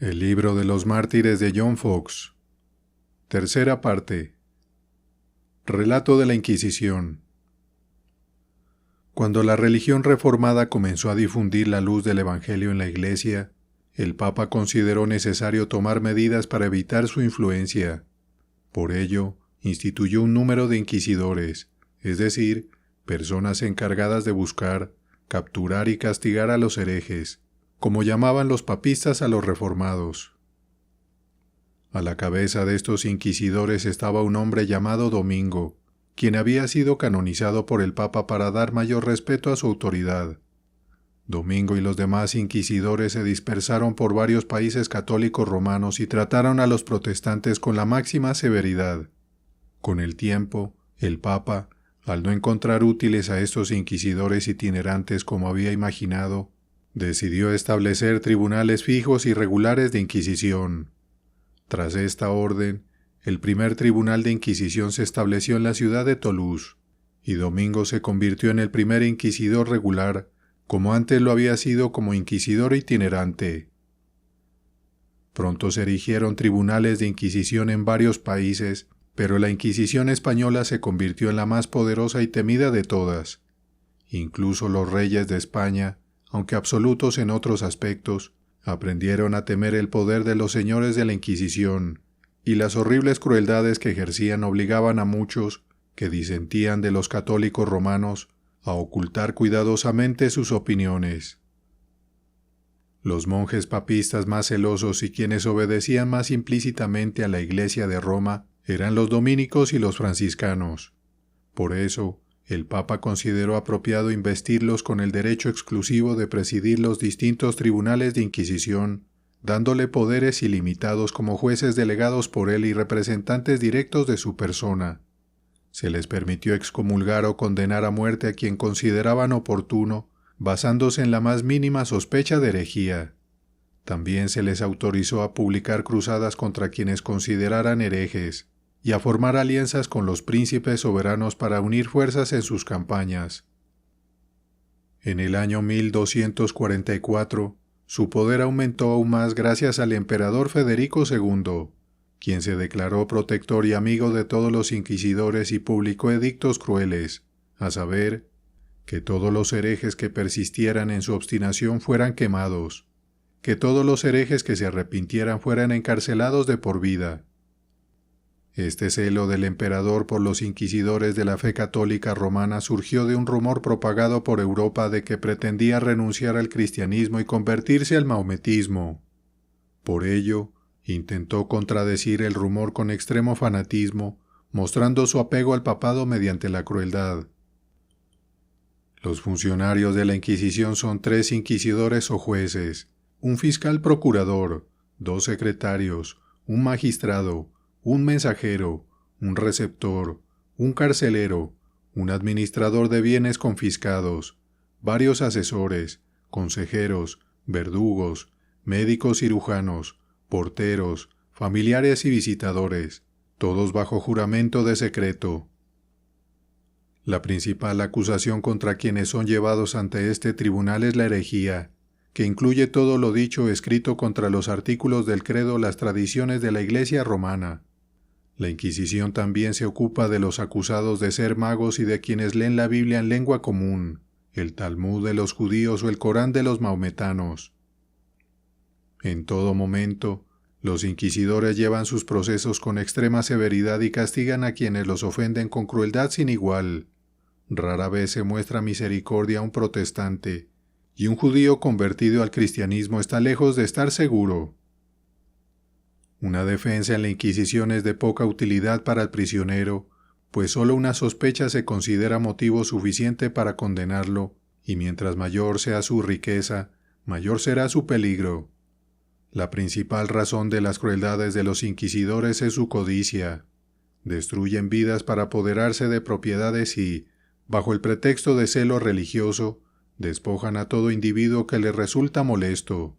El libro de los mártires de John Foxe. Tercera parte. Relato de la Inquisición. Cuando la religión reformada comenzó a difundir la luz del Evangelio en la Iglesia, el Papa consideró necesario tomar medidas para evitar su influencia. Por ello, instituyó un número de inquisidores, es decir, personas encargadas de buscar, capturar y castigar a los herejes, como llamaban los papistas a los reformados. A la cabeza de estos inquisidores estaba un hombre llamado Domingo, quien había sido canonizado por el Papa para dar mayor respeto a su autoridad. Domingo y los demás inquisidores se dispersaron por varios países católicos romanos y trataron a los protestantes con la máxima severidad. Con el tiempo, el Papa, al no encontrar útiles a estos inquisidores itinerantes como había imaginado, decidió establecer tribunales fijos y regulares de Inquisición. Tras esta orden, el primer tribunal de Inquisición se estableció en la ciudad de Toulouse, y Domingo se convirtió en el primer inquisidor regular, como antes lo había sido como inquisidor itinerante. Pronto se erigieron tribunales de Inquisición en varios países, pero la Inquisición española se convirtió en la más poderosa y temida de todas. Incluso los reyes de España, aunque absolutos en otros aspectos, aprendieron a temer el poder de los señores de la Inquisición, y las horribles crueldades que ejercían obligaban a muchos, que disentían de los católicos romanos, a ocultar cuidadosamente sus opiniones. Los monjes papistas más celosos y quienes obedecían más implícitamente a la Iglesia de Roma eran los dominicos y los franciscanos. Por eso, el Papa consideró apropiado investirlos con el derecho exclusivo de presidir los distintos tribunales de Inquisición, dándole poderes ilimitados como jueces delegados por él y representantes directos de su persona. Se les permitió excomulgar o condenar a muerte a quien consideraban oportuno, basándose en la más mínima sospecha de herejía. También se les autorizó a publicar cruzadas contra quienes consideraran herejes, y a formar alianzas con los príncipes soberanos para unir fuerzas en sus campañas. En el año 1244, su poder aumentó aún más gracias al emperador Federico II, quien se declaró protector y amigo de todos los inquisidores y publicó edictos crueles, a saber, que todos los herejes que persistieran en su obstinación fueran quemados, que todos los herejes que se arrepintieran fueran encarcelados de por vida. Este celo del emperador por los inquisidores de la fe católica romana surgió de un rumor propagado por Europa de que pretendía renunciar al cristianismo y convertirse al mahometismo. Por ello, intentó contradecir el rumor con extremo fanatismo, mostrando su apego al papado mediante la crueldad. Los funcionarios de la Inquisición son 3 inquisidores o jueces, un fiscal procurador, 2 secretarios, un magistrado, un mensajero, un receptor, un carcelero, un administrador de bienes confiscados, varios asesores, consejeros, verdugos, médicos cirujanos, porteros, familiares y visitadores, todos bajo juramento de secreto. La principal acusación contra quienes son llevados ante este tribunal es la herejía, que incluye todo lo dicho o escrito contra los artículos del credo o las tradiciones de la Iglesia romana. La Inquisición también se ocupa de los acusados de ser magos y de quienes leen la Biblia en lengua común, el Talmud de los judíos o el Corán de los maometanos. En todo momento, los inquisidores llevan sus procesos con extrema severidad y castigan a quienes los ofenden con crueldad sin igual. Rara vez se muestra misericordia a un protestante, y un judío convertido al cristianismo está lejos de estar seguro. Una defensa en la Inquisición es de poca utilidad para el prisionero, pues solo una sospecha se considera motivo suficiente para condenarlo, y mientras mayor sea su riqueza, mayor será su peligro. La principal razón de las crueldades de los inquisidores es su codicia. Destruyen vidas para apoderarse de propiedades y, bajo el pretexto de celo religioso, despojan a todo individuo que les resulta molesto.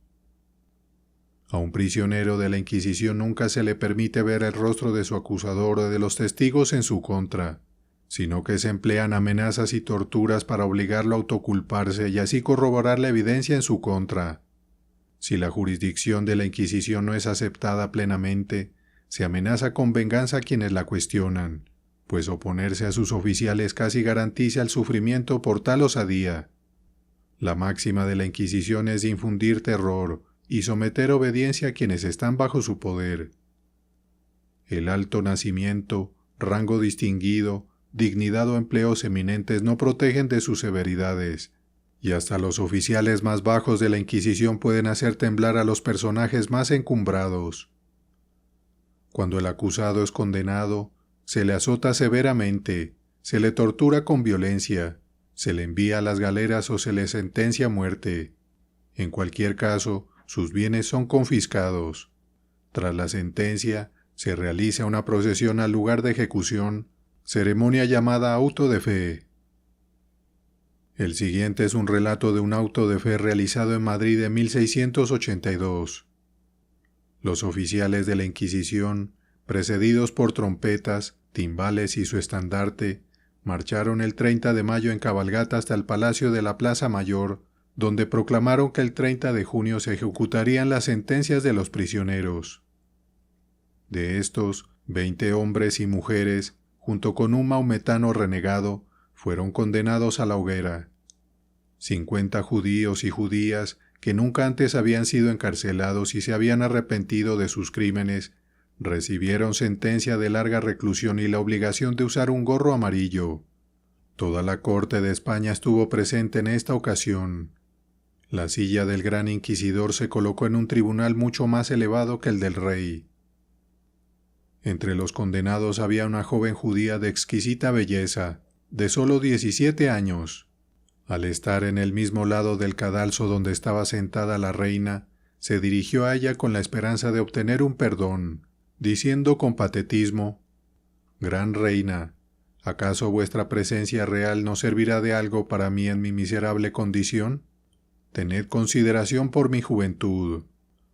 A un prisionero de la Inquisición nunca se le permite ver el rostro de su acusador o de los testigos en su contra, sino que se emplean amenazas y torturas para obligarlo a autoculparse y así corroborar la evidencia en su contra. Si la jurisdicción de la Inquisición no es aceptada plenamente, se amenaza con venganza a quienes la cuestionan, pues oponerse a sus oficiales casi garantiza el sufrimiento por tal osadía. La máxima de la Inquisición es infundir terror y someter obediencia a quienes están bajo su poder. El alto nacimiento, rango distinguido, dignidad o empleos eminentes no protegen de sus severidades, y hasta los oficiales más bajos de la Inquisición pueden hacer temblar a los personajes más encumbrados. Cuando el acusado es condenado, se le azota severamente, se le tortura con violencia, se le envía a las galeras o se le sentencia a muerte. En cualquier caso, sus bienes son confiscados. Tras la sentencia, se realiza una procesión al lugar de ejecución, ceremonia llamada auto de fe. El siguiente es un relato de un auto de fe realizado en Madrid en 1682. Los oficiales de la Inquisición, precedidos por trompetas, timbales y su estandarte, marcharon el 30 de mayo en cabalgata hasta el Palacio de la Plaza Mayor, donde proclamaron que el 30 de junio se ejecutarían las sentencias de los prisioneros. De estos, 20 hombres y mujeres, junto con un maometano renegado, fueron condenados a la hoguera. 50 judíos y judías, que nunca antes habían sido encarcelados y se habían arrepentido de sus crímenes, recibieron sentencia de larga reclusión y la obligación de usar un gorro amarillo. Toda la corte de España estuvo presente en esta ocasión. La silla del gran inquisidor se colocó en un tribunal mucho más elevado que el del rey. Entre los condenados había una joven judía de exquisita belleza, de solo 17 años. Al estar en el mismo lado del cadalso donde estaba sentada la reina, se dirigió a ella con la esperanza de obtener un perdón, diciendo con patetismo: «Gran reina, ¿acaso vuestra presencia real no servirá de algo para mí en mi miserable condición? Tened consideración por mi juventud.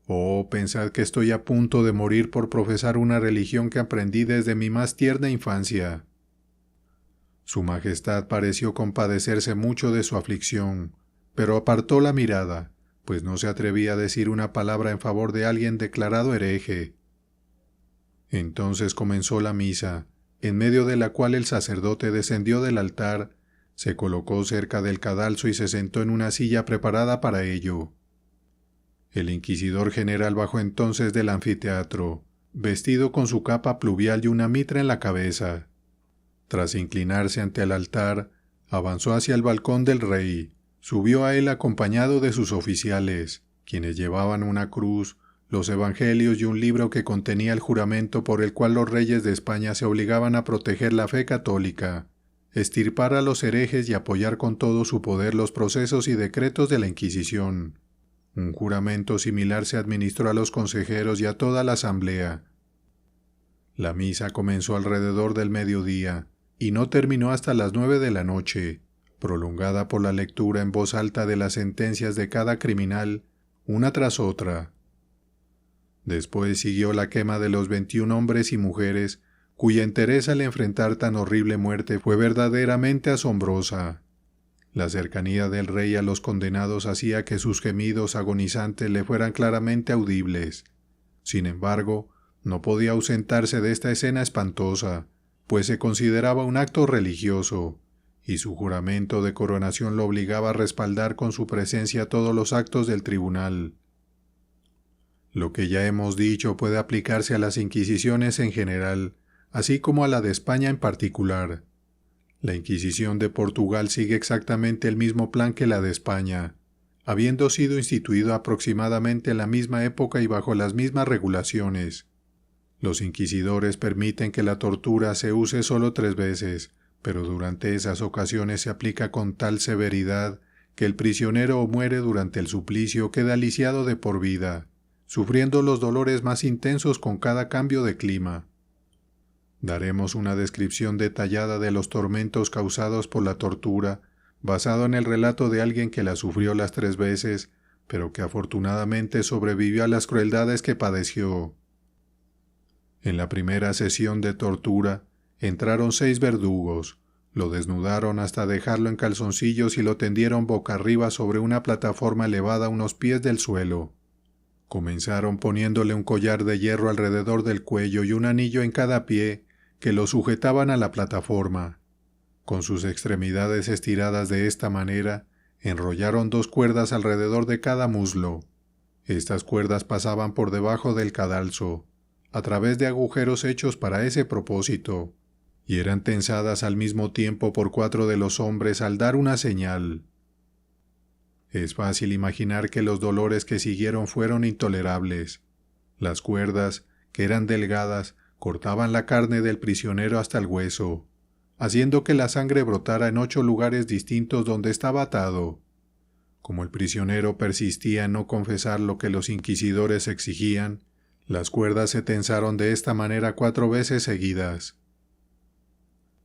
Oh, pensad que estoy a punto de morir por profesar una religión que aprendí desde mi más tierna infancia». Su Majestad pareció compadecerse mucho de su aflicción, pero apartó la mirada, pues no se atrevía a decir una palabra en favor de alguien declarado hereje. Entonces comenzó la misa, en medio de la cual el sacerdote descendió del altar, se colocó cerca del cadalso y se sentó en una silla preparada para ello. El inquisidor general bajó entonces del anfiteatro, vestido con su capa pluvial y una mitra en la cabeza. Tras inclinarse ante el altar, avanzó hacia el balcón del rey, subió a él acompañado de sus oficiales, quienes llevaban una cruz, los evangelios y un libro que contenía el juramento por el cual los reyes de España se obligaban a proteger la fe católica, extirpar a los herejes y apoyar con todo su poder los procesos y decretos de la Inquisición. Un juramento similar se administró a los consejeros y a toda la asamblea. La misa comenzó alrededor del mediodía y no terminó hasta las 9 de la noche, prolongada por la lectura en voz alta de las sentencias de cada criminal, una tras otra. Después siguió la quema de los 21 hombres y mujeres, cuya entereza al enfrentar tan horrible muerte fue verdaderamente asombrosa. La cercanía del rey a los condenados hacía que sus gemidos agonizantes le fueran claramente audibles. Sin embargo, no podía ausentarse de esta escena espantosa, pues se consideraba un acto religioso, y su juramento de coronación lo obligaba a respaldar con su presencia todos los actos del tribunal. Lo que ya hemos dicho puede aplicarse a las inquisiciones en general, así como a la de España en particular. La Inquisición de Portugal sigue exactamente el mismo plan que la de España, habiendo sido instituido aproximadamente en la misma época y bajo las mismas regulaciones. Los inquisidores permiten que la tortura se use solo 3 veces, pero durante esas ocasiones se aplica con tal severidad que el prisionero o muere durante el suplicio o queda lisiado de por vida, sufriendo los dolores más intensos con cada cambio de clima. Daremos una descripción detallada de los tormentos causados por la tortura, basado en el relato de alguien que la sufrió las 3 veces, pero que afortunadamente sobrevivió a las crueldades que padeció. En la primera sesión de tortura, entraron 6 verdugos, lo desnudaron hasta dejarlo en calzoncillos y lo tendieron boca arriba sobre una plataforma elevada a unos pies del suelo. Comenzaron poniéndole un collar de hierro alrededor del cuello y un anillo en cada pie que lo sujetaban a la plataforma. Con sus extremidades estiradas de esta manera, enrollaron 2 cuerdas alrededor de cada muslo. Estas cuerdas pasaban por debajo del cadalso, a través de agujeros hechos para ese propósito, y eran tensadas al mismo tiempo por 4 de los hombres al dar una señal. Es fácil imaginar que los dolores que siguieron fueron intolerables. Las cuerdas, que eran delgadas, cortaban la carne del prisionero hasta el hueso, haciendo que la sangre brotara en 8 lugares distintos donde estaba atado. Como el prisionero persistía en no confesar lo que los inquisidores exigían, las cuerdas se tensaron de esta manera 4 veces seguidas.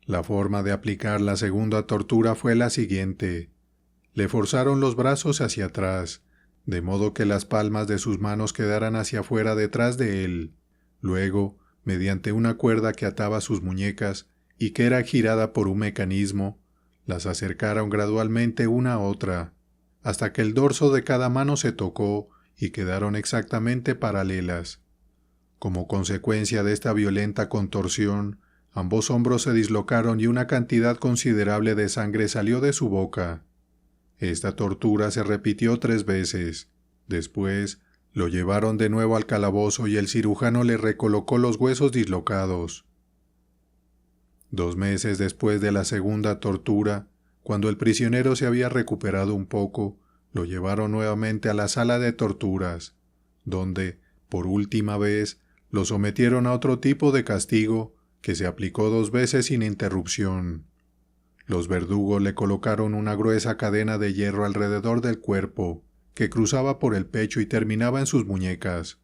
La forma de aplicar la segunda tortura fue la siguiente. Le forzaron los brazos hacia atrás, de modo que las palmas de sus manos quedaran hacia afuera detrás de él. Luego, mediante una cuerda que ataba sus muñecas y que era girada por un mecanismo, las acercaron gradualmente una a otra, hasta que el dorso de cada mano se tocó y quedaron exactamente paralelas. Como consecuencia de esta violenta contorsión, ambos hombros se dislocaron y una cantidad considerable de sangre salió de su boca. Esta tortura se repitió 3 veces. Después, lo llevaron de nuevo al calabozo y el cirujano le recolocó los huesos dislocados. 2 meses después de la segunda tortura, cuando el prisionero se había recuperado un poco, lo llevaron nuevamente a la sala de torturas, donde, por última vez, lo sometieron a otro tipo de castigo que se aplicó 2 veces sin interrupción. Los verdugos le colocaron una gruesa cadena de hierro alrededor del cuerpo, que cruzaba por el pecho y terminaba en sus muñecas.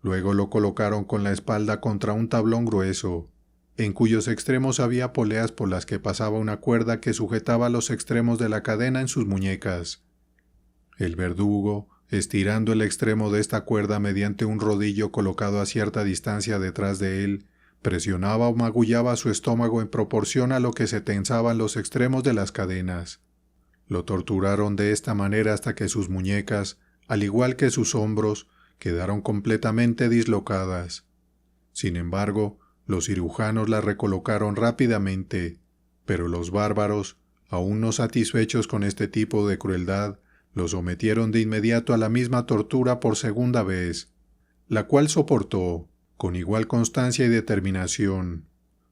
Luego lo colocaron con la espalda contra un tablón grueso, en cuyos extremos había poleas por las que pasaba una cuerda que sujetaba los extremos de la cadena en sus muñecas. El verdugo, estirando el extremo de esta cuerda mediante un rodillo colocado a cierta distancia detrás de él, presionaba o magullaba su estómago en proporción a lo que se tensaban los extremos de las cadenas. Lo torturaron de esta manera hasta que sus muñecas, al igual que sus hombros, quedaron completamente dislocadas. Sin embargo, los cirujanos la recolocaron rápidamente, pero los bárbaros, aún no satisfechos con este tipo de crueldad, lo sometieron de inmediato a la misma tortura por segunda vez, la cual soportó con igual constancia y determinación,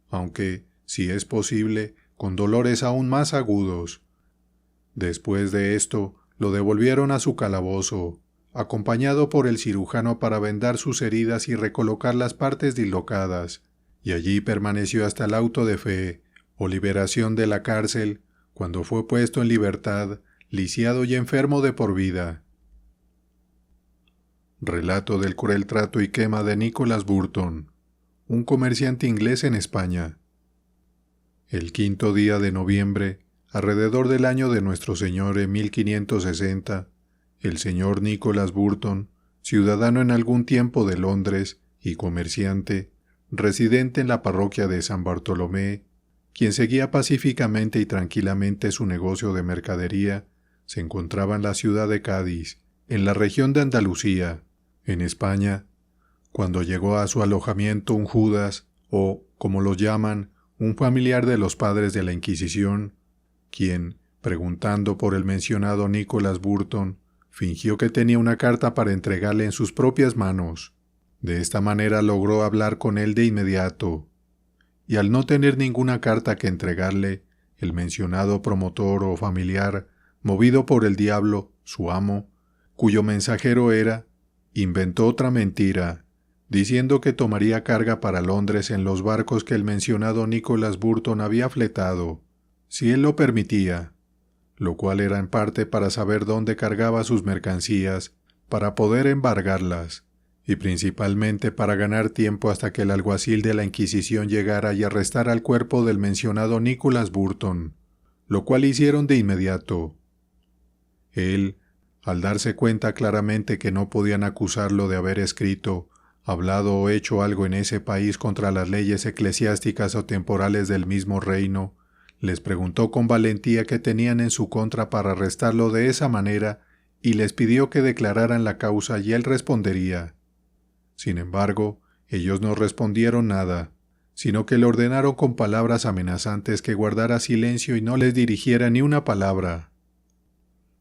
aunque, si es posible, con dolores aún más agudos. Después de esto, lo devolvieron a su calabozo, acompañado por el cirujano para vendar sus heridas y recolocar las partes dislocadas, y allí permaneció hasta el auto de fe, o liberación de la cárcel, cuando fue puesto en libertad, lisiado y enfermo de por vida. Relato del cruel trato y quema de Nicholas Burton, un comerciante inglés en España. El 5º día de noviembre, alrededor del año de nuestro Señor en 1560, el señor Nicholas Burton, ciudadano en algún tiempo de Londres y comerciante, residente en la parroquia de San Bartolomé, quien seguía pacíficamente y tranquilamente su negocio de mercadería, se encontraba en la ciudad de Cádiz, en la región de Andalucía, en España, cuando llegó a su alojamiento un Judas, o, como lo llaman, un familiar de los padres de la Inquisición, quien, preguntando por el mencionado Nicholas Burton, fingió que tenía una carta para entregarle en sus propias manos. De esta manera logró hablar con él de inmediato, y al no tener ninguna carta que entregarle, el mencionado promotor o familiar, movido por el diablo, su amo, cuyo mensajero era, inventó otra mentira, diciendo que tomaría carga para Londres en los barcos que el mencionado Nicholas Burton había fletado, si él lo permitía, lo cual era en parte para saber dónde cargaba sus mercancías, para poder embargarlas, y principalmente para ganar tiempo hasta que el alguacil de la Inquisición llegara y arrestara al cuerpo del mencionado Nicholas Burton, lo cual hicieron de inmediato. Él, al darse cuenta claramente que no podían acusarlo de haber escrito, hablado o hecho algo en ese país contra las leyes eclesiásticas o temporales del mismo reino, les preguntó con valentía qué tenían en su contra para arrestarlo de esa manera y les pidió que declararan la causa y él respondería. Sin embargo, ellos no respondieron nada, sino que le ordenaron con palabras amenazantes que guardara silencio y no les dirigiera ni una palabra.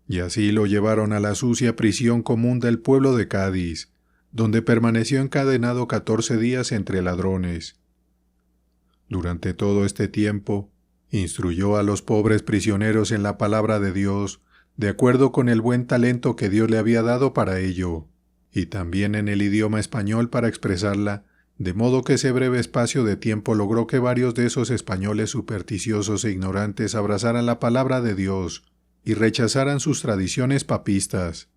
Y así lo llevaron a la sucia prisión común del pueblo de Cádiz, donde permaneció encadenado 14 días entre ladrones. Durante todo este tiempo, instruyó a los pobres prisioneros en la palabra de Dios, de acuerdo con el buen talento que Dios le había dado para ello, y también en el idioma español para expresarla, de modo que ese breve espacio de tiempo logró que varios de esos españoles supersticiosos e ignorantes abrazaran la palabra de Dios y rechazaran sus tradiciones papistas.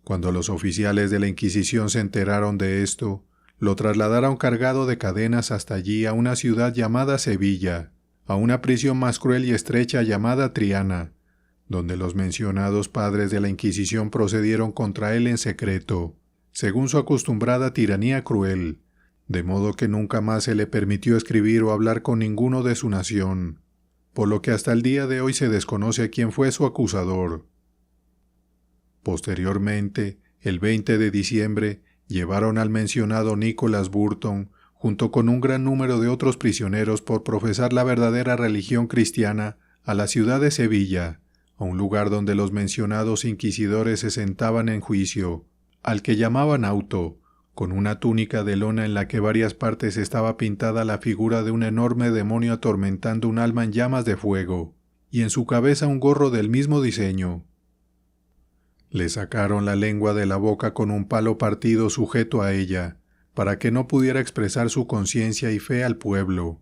Cuando los oficiales de la Inquisición se enteraron de esto, lo trasladaron cargado de cadenas hasta allí a una ciudad llamada Sevilla, a una prisión más cruel y estrecha llamada Triana, donde los mencionados padres de la Inquisición procedieron contra él en secreto, según su acostumbrada tiranía cruel, de modo que nunca más se le permitió escribir o hablar con ninguno de su nación, por lo que hasta el día de hoy se desconoce quién fue su acusador. Posteriormente, el 20 de diciembre, llevaron al mencionado Nicholas Burton, junto con un gran número de otros prisioneros por profesar la verdadera religión cristiana, a la ciudad de Sevilla, a un lugar donde los mencionados inquisidores se sentaban en juicio, al que llamaban auto, con una túnica de lona en la que varias partes estaba pintada la figura de un enorme demonio atormentando un alma en llamas de fuego, y en su cabeza un gorro del mismo diseño. Le sacaron la lengua de la boca con un palo partido sujeto a ella, para que no pudiera expresar su conciencia y fe al pueblo,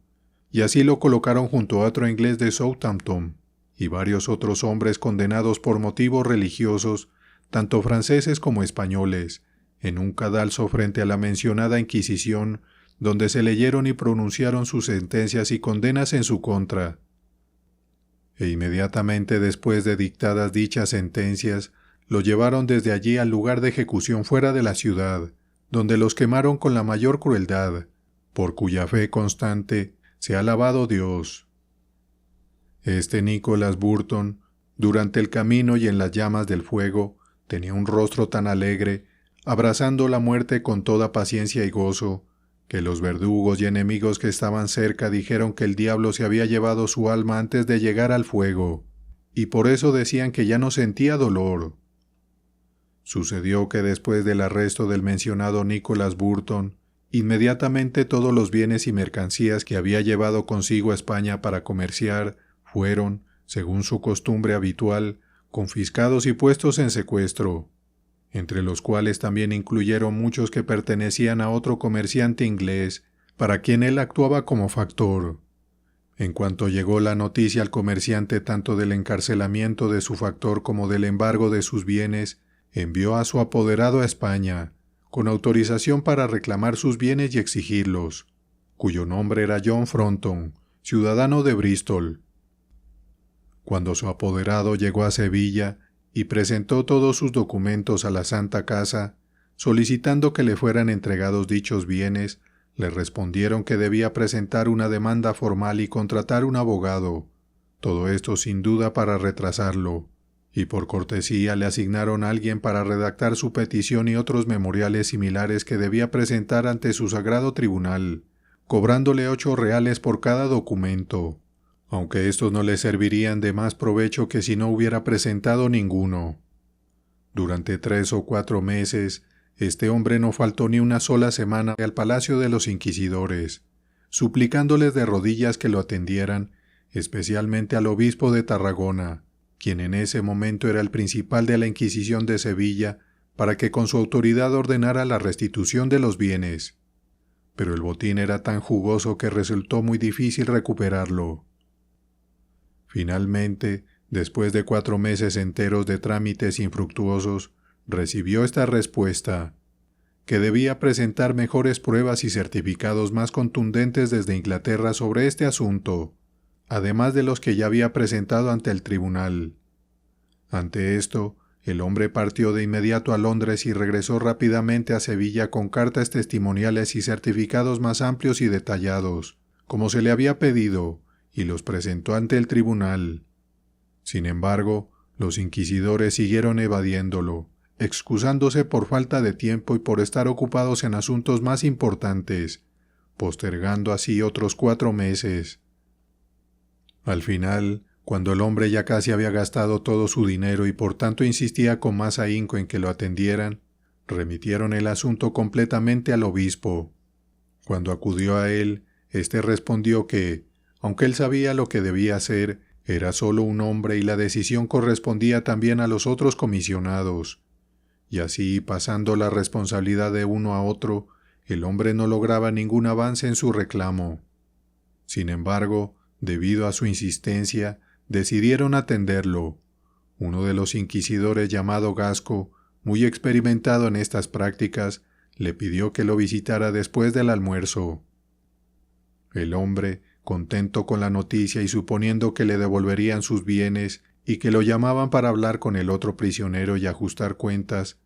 y así lo colocaron junto a otro inglés de Southampton, y varios otros hombres condenados por motivos religiosos, tanto franceses como españoles, en un cadalso frente a la mencionada Inquisición, donde se leyeron y pronunciaron sus sentencias y condenas en su contra. E inmediatamente después de dictadas dichas sentencias, lo llevaron desde allí al lugar de ejecución fuera de la ciudad, donde los quemaron con la mayor crueldad, por cuya fe constante se ha alabado Dios. Este Nicholas Burton, durante el camino y en las llamas del fuego, tenía un rostro tan alegre, abrazando la muerte con toda paciencia y gozo, que los verdugos y enemigos que estaban cerca dijeron que el diablo se había llevado su alma antes de llegar al fuego, y por eso decían que ya no sentía dolor. Sucedió que después del arresto del mencionado Nicholas Burton, inmediatamente todos los bienes y mercancías que había llevado consigo a España para comerciar fueron, según su costumbre habitual, confiscados y puestos en secuestro, entre los cuales también incluyeron muchos que pertenecían a otro comerciante inglés, para quien él actuaba como factor. En cuanto llegó la noticia al comerciante tanto del encarcelamiento de su factor como del embargo de sus bienes, envió a su apoderado a España, con autorización para reclamar sus bienes y exigirlos, cuyo nombre era John Fronton, ciudadano de Bristol. Cuando su apoderado llegó a Sevilla y presentó todos sus documentos a la Santa Casa, solicitando que le fueran entregados dichos bienes, le respondieron que debía presentar una demanda formal y contratar un abogado, todo esto sin duda para retrasarlo, y por cortesía le asignaron a alguien para redactar su petición y otros memoriales similares que debía presentar ante su sagrado tribunal, cobrándole 8 reales por cada documento, aunque estos no le servirían de más provecho que si no hubiera presentado ninguno. Durante 3 o 4 meses, este hombre no faltó ni una sola semana al palacio de los inquisidores, suplicándoles de rodillas que lo atendieran, especialmente al obispo de Tarragona, quien en ese momento era el principal de la Inquisición de Sevilla, para que con su autoridad ordenara la restitución de los bienes. Pero el botín era tan jugoso que resultó muy difícil recuperarlo. Finalmente, después de 4 meses enteros de trámites infructuosos, recibió esta respuesta, que debía presentar mejores pruebas y certificados más contundentes desde Inglaterra sobre este asunto, además de los que ya había presentado ante el tribunal. Ante esto, el hombre partió de inmediato a Londres y regresó rápidamente a Sevilla con cartas testimoniales y certificados más amplios y detallados, como se le había pedido, y los presentó ante el tribunal. Sin embargo, Los inquisidores siguieron evadiéndolo, excusándose por falta de tiempo y por estar ocupados en asuntos más importantes, postergando así otros 4 meses. Al final, cuando el hombre ya casi había gastado todo su dinero y por tanto insistía con más ahínco en que lo atendieran, remitieron el asunto completamente al obispo. Cuando acudió a él, éste respondió que, aunque él sabía lo que debía hacer, era solo un hombre y la decisión correspondía también a los otros comisionados. Y así, pasando la responsabilidad de uno a otro, el hombre no lograba ningún avance en su reclamo. Sin embargo, debido a su insistencia, decidieron atenderlo. Uno de los inquisidores llamado Gasco, muy experimentado en estas prácticas, le pidió que lo visitara después del almuerzo. El hombre, contento con la noticia y suponiendo que le devolverían sus bienes y que lo llamaban para hablar con el otro prisionero y ajustar cuentas,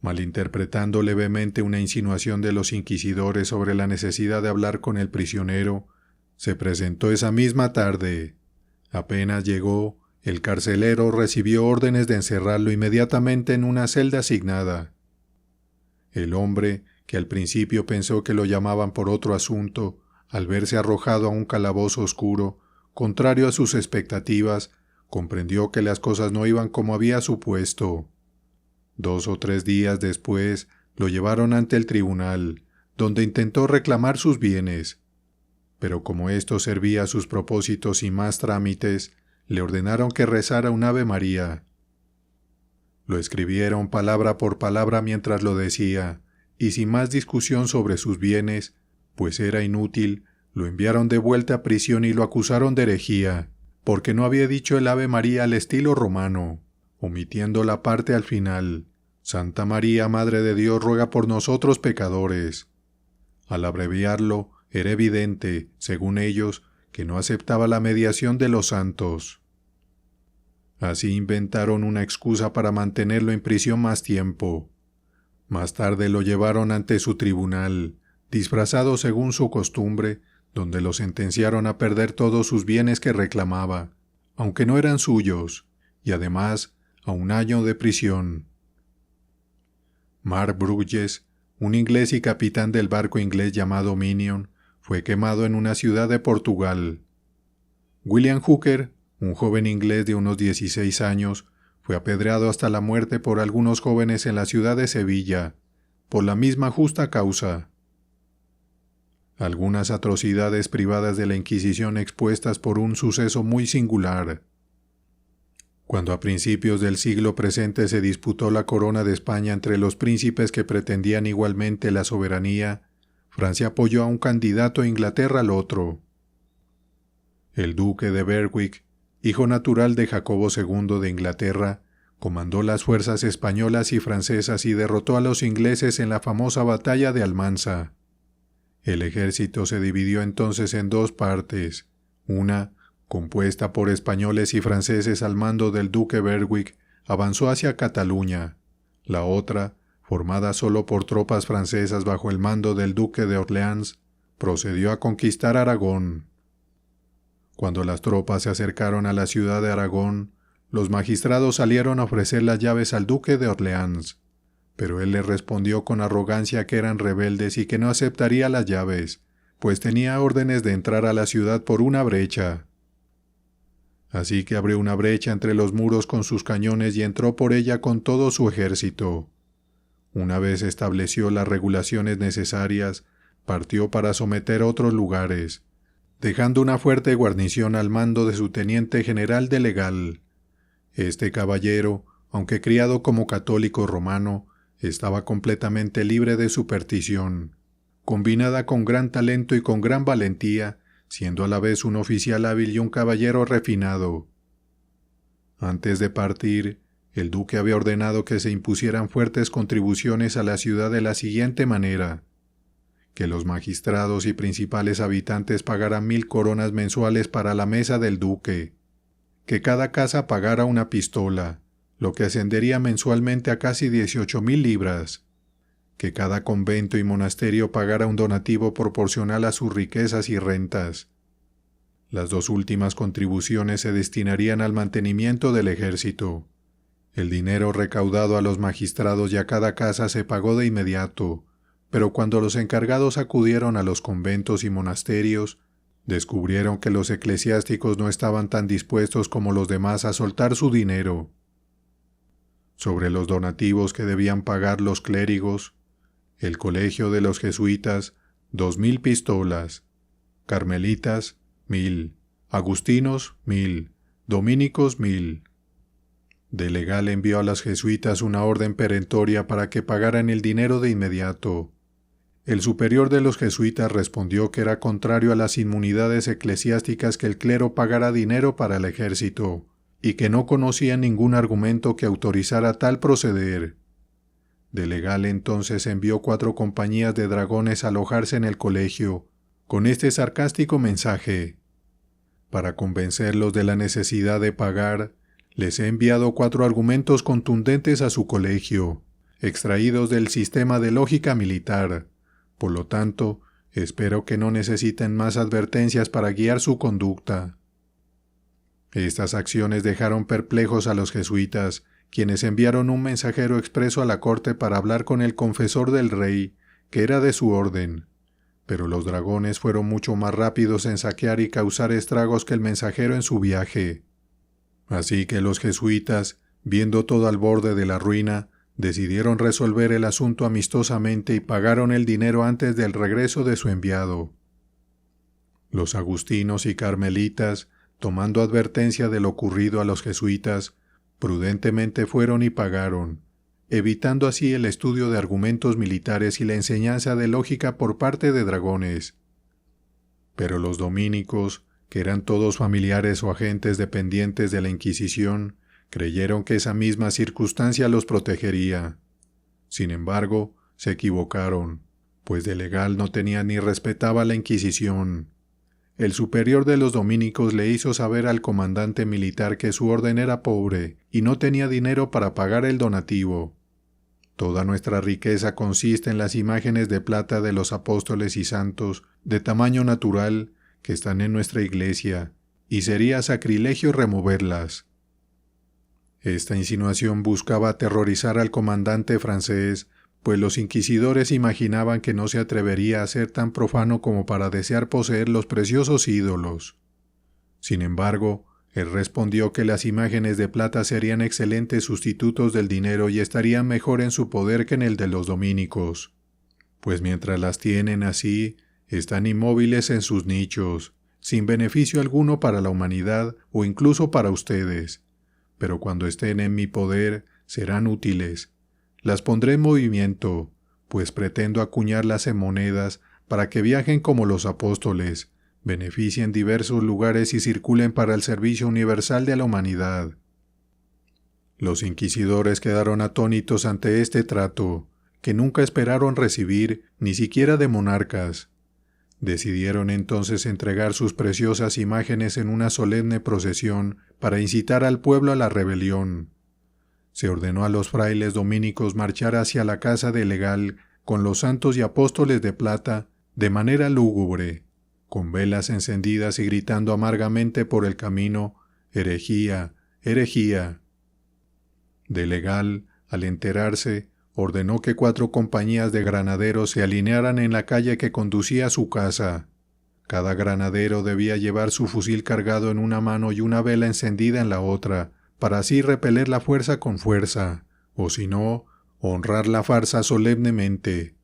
malinterpretando levemente una insinuación de los inquisidores sobre la necesidad de hablar con el prisionero, se presentó esa misma tarde. Apenas llegó, el carcelero recibió órdenes de encerrarlo inmediatamente en una celda asignada. El hombre, que al principio pensó que lo llamaban por otro asunto, al verse arrojado a un calabozo oscuro, contrario a sus expectativas, comprendió que las cosas no iban como había supuesto. 2 o 3 días después, lo llevaron ante el tribunal, donde intentó reclamar sus bienes. Pero como esto servía a sus propósitos y más trámites, le ordenaron que rezara un Ave María. Lo escribieron palabra por palabra mientras lo decía, y sin más discusión sobre sus bienes, pues era inútil, lo enviaron de vuelta a prisión y lo acusaron de herejía, porque no había dicho el Ave María al estilo romano, omitiendo la parte al final: Santa María, Madre de Dios, ruega por nosotros pecadores. Al abreviarlo, era evidente, según ellos, que no aceptaba la mediación de los santos. Así inventaron una excusa para mantenerlo en prisión más tiempo. Más tarde lo llevaron ante su tribunal, disfrazado según su costumbre, donde lo sentenciaron a perder todos sus bienes que reclamaba, aunque no eran suyos, y además a 1 año de prisión. Mark Brugges, un inglés y capitán del barco inglés llamado Minion, fue quemado en una ciudad de Portugal. William Hooker, un joven inglés de unos 16 años, fue apedreado hasta la muerte por algunos jóvenes en la ciudad de Sevilla, por la misma justa causa. Algunas atrocidades privadas de la Inquisición expuestas por un suceso muy singular. Cuando a principios del siglo presente se disputó la corona de España entre los príncipes que pretendían igualmente la soberanía, Francia apoyó a un candidato e Inglaterra al otro. El duque de Berwick, hijo natural de Jacobo II de Inglaterra, comandó las fuerzas españolas y francesas y derrotó a los ingleses en la famosa batalla de Almansa. El ejército se dividió entonces en 2 partes, una, compuesta por españoles y franceses al mando del duque Berwick, avanzó hacia Cataluña. La otra, formada solo por tropas francesas bajo el mando del duque de Orleans, procedió a conquistar Aragón. Cuando las tropas se acercaron a la ciudad de Aragón, los magistrados salieron a ofrecer las llaves al duque de Orleans, pero él les respondió con arrogancia que eran rebeldes y que no aceptaría las llaves, pues tenía órdenes de entrar a la ciudad por una brecha. Así que abrió una brecha entre los muros con sus cañones y entró por ella con todo su ejército. Una vez estableció las regulaciones necesarias, partió para someter otros lugares, dejando una fuerte guarnición al mando de su teniente general de legal. Este caballero, aunque criado como católico romano, estaba completamente libre de superstición, combinada con gran talento y con gran valentía, siendo a la vez un oficial hábil y un caballero refinado. Antes de partir, el duque había ordenado que se impusieran fuertes contribuciones a la ciudad de la siguiente manera: que los magistrados y principales habitantes pagaran 1000 coronas mensuales para la mesa del duque, que cada casa pagara una pistola, lo que ascendería mensualmente a casi 18,000 libras, que cada convento y monasterio pagara un donativo proporcional a sus riquezas y rentas. Las 2 últimas contribuciones se destinarían al mantenimiento del ejército, El dinero recaudado a los magistrados y a cada casa se pagó de inmediato, pero cuando los encargados acudieron a los conventos y monasterios, descubrieron que los eclesiásticos no estaban tan dispuestos como los demás a soltar su dinero. Sobre los donativos que debían pagar los clérigos, el colegio de los jesuitas, 2,000 pistolas, carmelitas, 1,000, agustinos, 1,000, dominicos, 1,000. De Legal envió a los jesuitas una orden perentoria para que pagaran el dinero de inmediato. El superior de los jesuitas respondió que era contrario a las inmunidades eclesiásticas que el clero pagara dinero para el ejército, y que no conocía ningún argumento que autorizara tal proceder. De Legal entonces envió 4 compañías de dragones a alojarse en el colegio, con este sarcástico mensaje: para convencerlos de la necesidad de pagar, les he enviado 4 argumentos contundentes a su colegio, extraídos del sistema de lógica militar. Por lo tanto, espero que no necesiten más advertencias para guiar su conducta. Estas acciones dejaron perplejos a los jesuitas, quienes enviaron un mensajero expreso a la corte para hablar con el confesor del rey, que era de su orden. Pero los dragones fueron mucho más rápidos en saquear y causar estragos que el mensajero en su viaje. Así que los jesuitas, viendo todo al borde de la ruina, decidieron resolver el asunto amistosamente y pagaron el dinero antes del regreso de su enviado. Los agustinos y carmelitas, tomando advertencia de lo ocurrido a los jesuitas, prudentemente fueron y pagaron, evitando así el estudio de argumentos militares y la enseñanza de lógica por parte de dragones. Pero los dominicos, que eran todos familiares o agentes dependientes de la Inquisición, creyeron que esa misma circunstancia los protegería. Sin embargo, se equivocaron, pues de Legal no tenía ni respetaba la Inquisición. El superior de los dominicos le hizo saber al comandante militar que su orden era pobre y no tenía dinero para pagar el donativo. Toda nuestra riqueza consiste en las imágenes de plata de los apóstoles y santos de tamaño natural que están en nuestra iglesia, y sería sacrilegio removerlas. Esta insinuación buscaba aterrorizar al comandante francés, pues los inquisidores imaginaban que no se atrevería a ser tan profano como para desear poseer los preciosos ídolos. Sin embargo, él respondió que las imágenes de plata serían excelentes sustitutos del dinero y estarían mejor en su poder que en el de los dominicos, pues mientras las tienen así, están inmóviles en sus nichos, sin beneficio alguno para la humanidad o incluso para ustedes. Pero cuando estén en mi poder, serán útiles. Las pondré en movimiento, pues pretendo acuñarlas en monedas para que viajen como los apóstoles, beneficien diversos lugares y circulen para el servicio universal de la humanidad. Los inquisidores quedaron atónitos ante este trato, que nunca esperaron recibir, ni siquiera de monarcas. Decidieron entonces entregar sus preciosas imágenes en una solemne procesión para incitar al pueblo a la rebelión. Se ordenó a los frailes dominicos marchar hacia la casa de Legal con los santos y apóstoles de plata de manera lúgubre, con velas encendidas y gritando amargamente por el camino: «Herejía, herejía». De Legal, al enterarse, ordenó que 4 compañías de granaderos se alinearan en la calle que conducía a su casa. Cada granadero debía llevar su fusil cargado en una mano y una vela encendida en la otra, para así repeler la fuerza con fuerza, o si no, honrar la farsa solemnemente.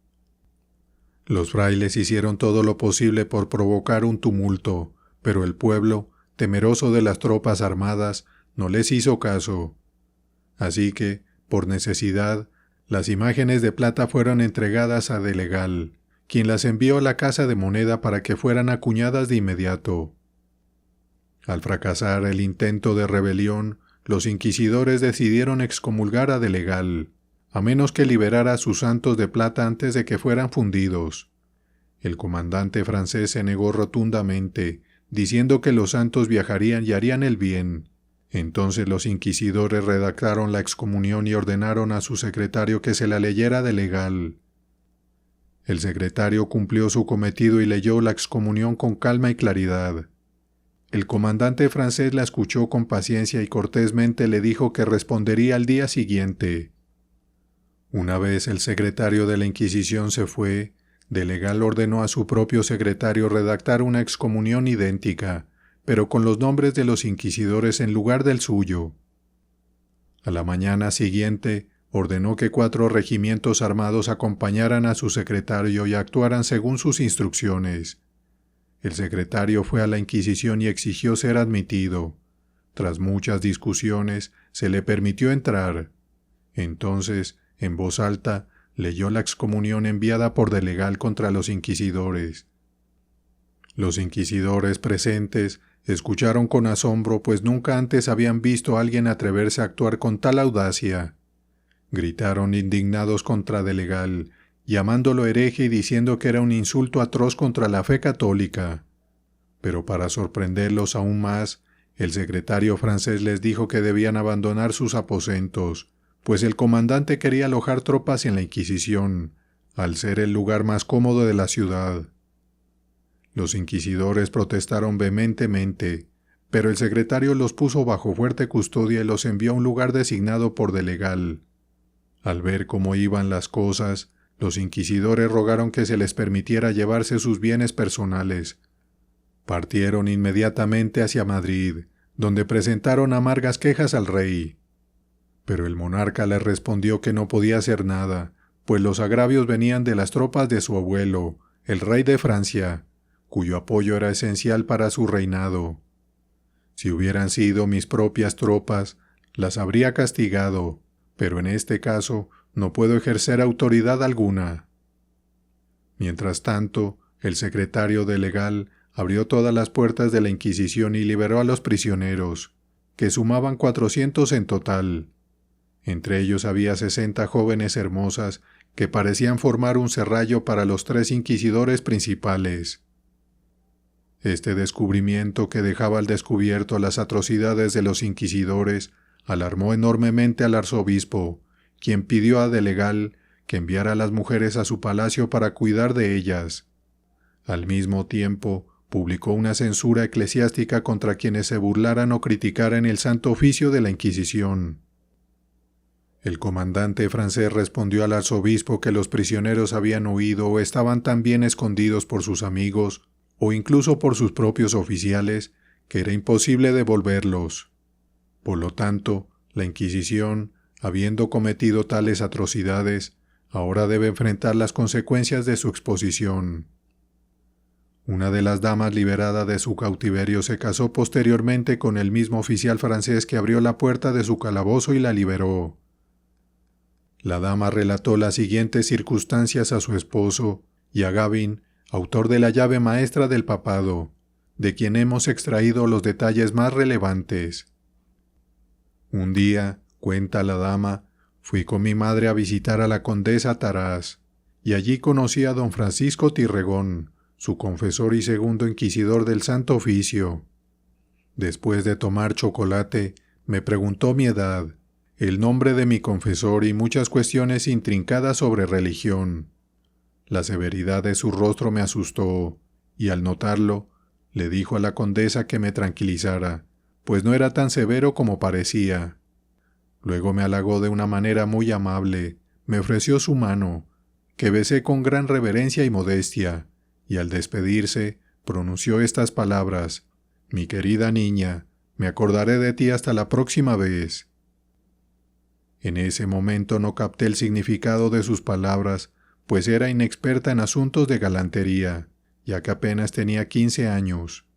Los frailes hicieron todo lo posible por provocar un tumulto, pero el pueblo, temeroso de las tropas armadas, no les hizo caso. Así que, por necesidad, las imágenes de plata fueron entregadas a De Legal, quien las envió a la Casa de Moneda para que fueran acuñadas de inmediato. Al fracasar el intento de rebelión, los inquisidores decidieron excomulgar a De Legal, a menos que liberara a sus santos de plata antes de que fueran fundidos. El comandante francés se negó rotundamente, diciendo que los santos viajarían y harían el bien. Entonces los inquisidores redactaron la excomunión y ordenaron a su secretario que se la leyera de Legal. El secretario cumplió su cometido y leyó la excomunión con calma y claridad. El comandante francés la escuchó con paciencia y cortésmente le dijo que respondería al día siguiente. Una vez el secretario de la Inquisición se fue, de legal ordenó a su propio secretario redactar una excomunión idéntica, pero con los nombres de los inquisidores en lugar del suyo. A la mañana siguiente, ordenó que 4 regimientos armados acompañaran a su secretario y actuaran según sus instrucciones. El secretario fue a la Inquisición y exigió ser admitido. Tras muchas discusiones, se le permitió entrar. Entonces, en voz alta, leyó la excomunión enviada por de legal contra los inquisidores. Los inquisidores presentes escucharon con asombro, pues nunca antes habían visto a alguien atreverse a actuar con tal audacia. Gritaron indignados contra de legal, llamándolo hereje y diciendo que era un insulto atroz contra la fe católica. Pero para sorprenderlos aún más, el secretario francés les dijo que debían abandonar sus aposentos, pues el comandante quería alojar tropas en la Inquisición, al ser el lugar más cómodo de la ciudad. Los inquisidores protestaron vehementemente, pero el secretario los puso bajo fuerte custodia y los envió a un lugar designado por de legal. Al ver cómo iban las cosas, los inquisidores rogaron que se les permitiera llevarse sus bienes personales. Partieron inmediatamente hacia Madrid, donde presentaron amargas quejas al rey. Pero el monarca les respondió que no podía hacer nada, pues los agravios venían de las tropas de su abuelo, el rey de Francia, cuyo apoyo era esencial para su reinado. Si hubieran sido mis propias tropas, las habría castigado, pero en este caso no puedo ejercer autoridad alguna. Mientras tanto, el secretario de legal abrió todas las puertas de la Inquisición y liberó a los prisioneros, que sumaban 400 en total. Entre ellos había 60 jóvenes hermosas que parecían formar un serrallo para los 3 inquisidores principales. Este descubrimiento, que dejaba al descubierto las atrocidades de los inquisidores, alarmó enormemente al arzobispo, quien pidió a de legal que enviara a las mujeres a su palacio para cuidar de ellas. Al mismo tiempo, publicó una censura eclesiástica contra quienes se burlaran o criticaran el santo oficio de la Inquisición. El comandante francés respondió al arzobispo que los prisioneros habían huido o estaban tan bien escondidos por sus amigos, o incluso por sus propios oficiales, que era imposible devolverlos. Por lo tanto, la Inquisición, habiendo cometido tales atrocidades, ahora debe enfrentar las consecuencias de su exposición. Una de las damas liberada de su cautiverio se casó posteriormente con el mismo oficial francés que abrió la puerta de su calabozo y la liberó. La dama relató las siguientes circunstancias a su esposo y a Gavin, autor de la llave maestra del papado, de quien hemos extraído los detalles más relevantes. Un día, cuenta la dama, fui con mi madre a visitar a la condesa Taraz, y allí conocí a don Francisco Tirregón, su confesor y segundo inquisidor del Santo Oficio. Después de tomar chocolate, me preguntó mi edad, el nombre de mi confesor y muchas cuestiones intrincadas sobre religión. La severidad de su rostro me asustó, y al notarlo, le dijo a la condesa que me tranquilizara, pues no era tan severo como parecía. Luego me halagó de una manera muy amable, me ofreció su mano, que besé con gran reverencia y modestia, y al despedirse, pronunció estas palabras: «Mi querida niña, me acordaré de ti hasta la próxima vez». En ese momento no capté el significado de sus palabras, pues era inexperta en asuntos de galantería, ya que apenas tenía 15 años.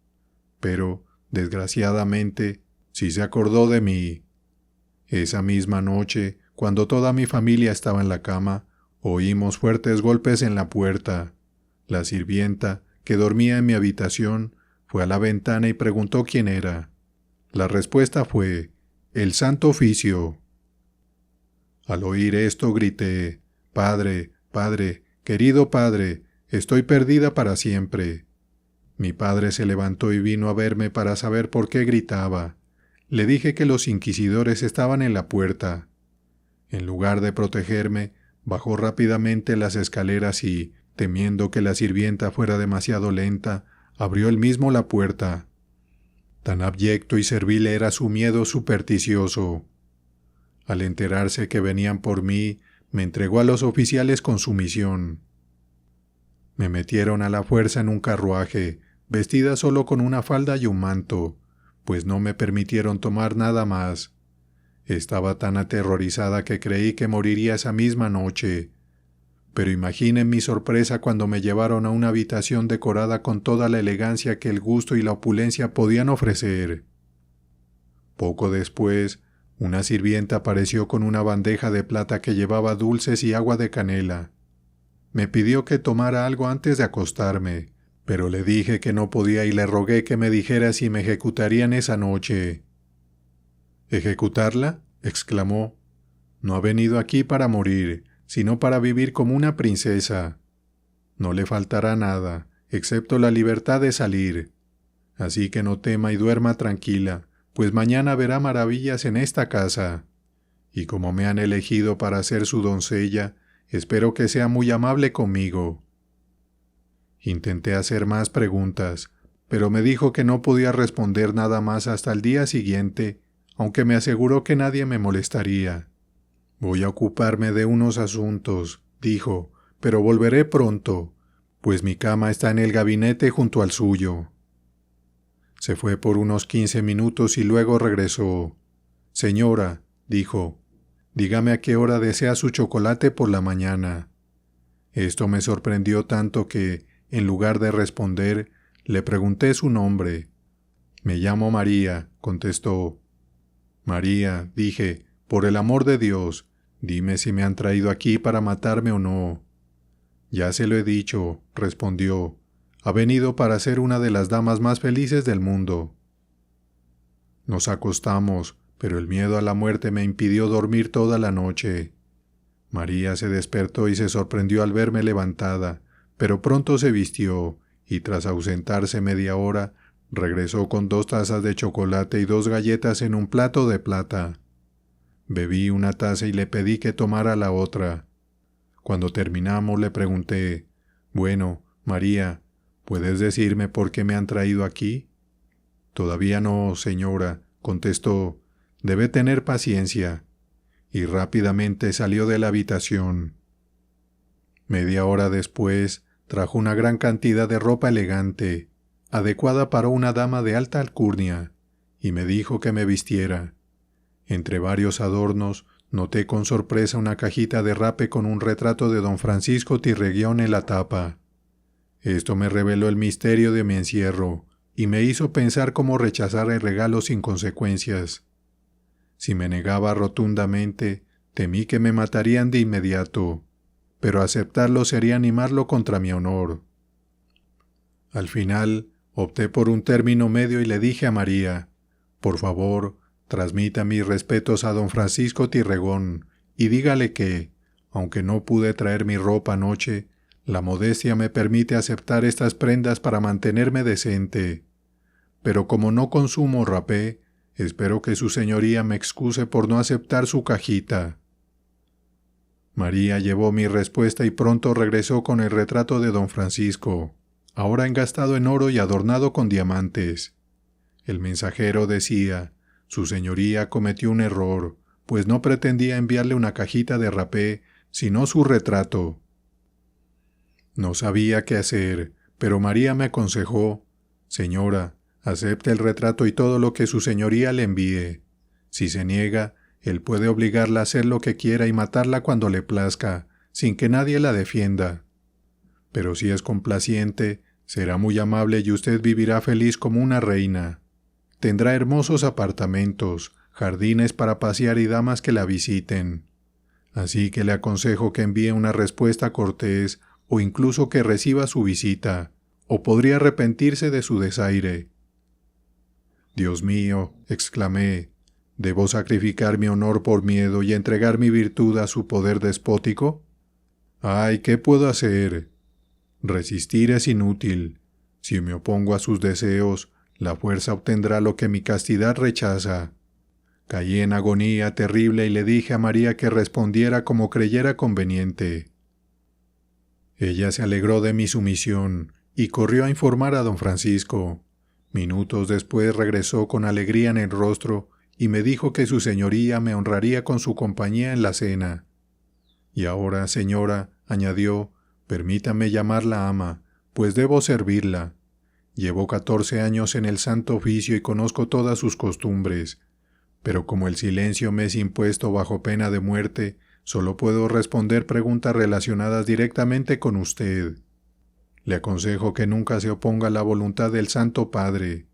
Pero, desgraciadamente, sí se acordó de mí. Esa misma noche, cuando toda mi familia estaba en la cama, oímos fuertes golpes en la puerta. La sirvienta, que dormía en mi habitación, fue a la ventana y preguntó quién era. La respuesta fue: «El Santo Oficio». Al oír esto grité: «Padre, padre, querido padre, estoy perdida para siempre». Mi padre se levantó y vino a verme para saber por qué gritaba. Le dije que los inquisidores estaban en la puerta. En lugar de protegerme, bajó rápidamente las escaleras y, temiendo que la sirvienta fuera demasiado lenta, abrió él mismo la puerta. Tan abyecto y servil era su miedo supersticioso. Al enterarse que venían por mí, me entregó a los oficiales con sumisión. Me metieron a la fuerza en un carruaje, vestida solo con una falda y un manto, pues no me permitieron tomar nada más. Estaba tan aterrorizada que creí que moriría esa misma noche. Pero imaginen mi sorpresa cuando me llevaron a una habitación decorada con toda la elegancia que el gusto y la opulencia podían ofrecer. Poco después, una sirvienta apareció con una bandeja de plata que llevaba dulces y agua de canela. Me pidió que tomara algo antes de acostarme, pero le dije que no podía y le rogué que me dijera si me ejecutarían esa noche. ¿Ejecutarla?, exclamó. No ha venido aquí para morir, sino para vivir como una princesa. No le faltará nada, excepto la libertad de salir. Así que no tema y duerma tranquila, pues mañana verá maravillas en esta casa. Y como me han elegido para ser su doncella, espero que sea muy amable conmigo. Intenté hacer más preguntas, pero me dijo que no podía responder nada más hasta el día siguiente, aunque me aseguró que nadie me molestaría. Voy a ocuparme de unos asuntos, dijo, pero volveré pronto, pues mi cama está en el gabinete junto al suyo. Se fue por unos 15 minutos y luego regresó. Señora, dijo, dígame a qué hora desea su chocolate por la mañana. Esto me sorprendió tanto que, en lugar de responder, le pregunté su nombre. Me llamo María, contestó. María, dije, por el amor de Dios, dime si me han traído aquí para matarme o no. Ya se lo he dicho, respondió. Ha venido para ser una de las damas más felices del mundo. Nos acostamos, pero el miedo a la muerte me impidió dormir toda la noche. María se despertó y se sorprendió al verme levantada, pero pronto se vistió y tras ausentarse media hora, regresó con 2 tazas de chocolate y 2 galletas en un plato de plata. Bebí una taza y le pedí que tomara la otra. Cuando terminamos le pregunté, «Bueno, María, ¿puedes decirme por qué me han traído aquí?» «Todavía no, señora», contestó, «debe tener paciencia». Y rápidamente salió de la habitación. Media hora después, trajo una gran cantidad de ropa elegante, adecuada para una dama de alta alcurnia, y me dijo que me vistiera. Entre varios adornos, noté con sorpresa una cajita de rape con un retrato de don Francisco Tirreguión en la tapa. Esto me reveló el misterio de mi encierro, y me hizo pensar cómo rechazar el regalo sin consecuencias. Si me negaba rotundamente, temí que me matarían de inmediato, pero aceptarlo sería animarlo contra mi honor. Al final, opté por un término medio y le dije a María, «Por favor, transmita mis respetos a don Francisco Tirregón y dígale que, aunque no pude traer mi ropa anoche, la modestia me permite aceptar estas prendas para mantenerme decente. Pero como no consumo rapé, espero que su señoría me excuse por no aceptar su cajita». María llevó mi respuesta y pronto regresó con el retrato de don Francisco, ahora engastado en oro y adornado con diamantes. El mensajero decía, «Su señoría cometió un error, pues no pretendía enviarle una cajita de rapé, sino su retrato». No sabía qué hacer, pero María me aconsejó, «Señora, acepte el retrato y todo lo que su señoría le envíe. Si se niega, él puede obligarla a hacer lo que quiera y matarla cuando le plazca, sin que nadie la defienda. Pero si es complaciente, será muy amable y usted vivirá feliz como una reina. Tendrá hermosos apartamentos, jardines para pasear y damas que la visiten. Así que le aconsejo que envíe una respuesta cortés o incluso que reciba su visita, o podría arrepentirse de su desaire». «Dios mío», exclamé, ¿debo sacrificar mi honor por miedo y entregar mi virtud a su poder despótico? ¡Ay, qué puedo hacer! Resistir es inútil. Si me opongo a sus deseos, la fuerza obtendrá lo que mi castidad rechaza. Caí en agonía terrible y le dije a María que respondiera como creyera conveniente. Ella se alegró de mi sumisión y corrió a informar a don Francisco, Minutos después regresó con alegría en el rostro y me dijo que su señoría me honraría con su compañía en la cena. Y ahora, señora, añadió, permítame llamarla ama, pues debo servirla. Llevo 14 años en el santo oficio y conozco todas sus costumbres, pero como el silencio me es impuesto bajo pena de muerte, solo puedo responder preguntas relacionadas directamente con usted. Le aconsejo que nunca se oponga a la voluntad del Santo Padre,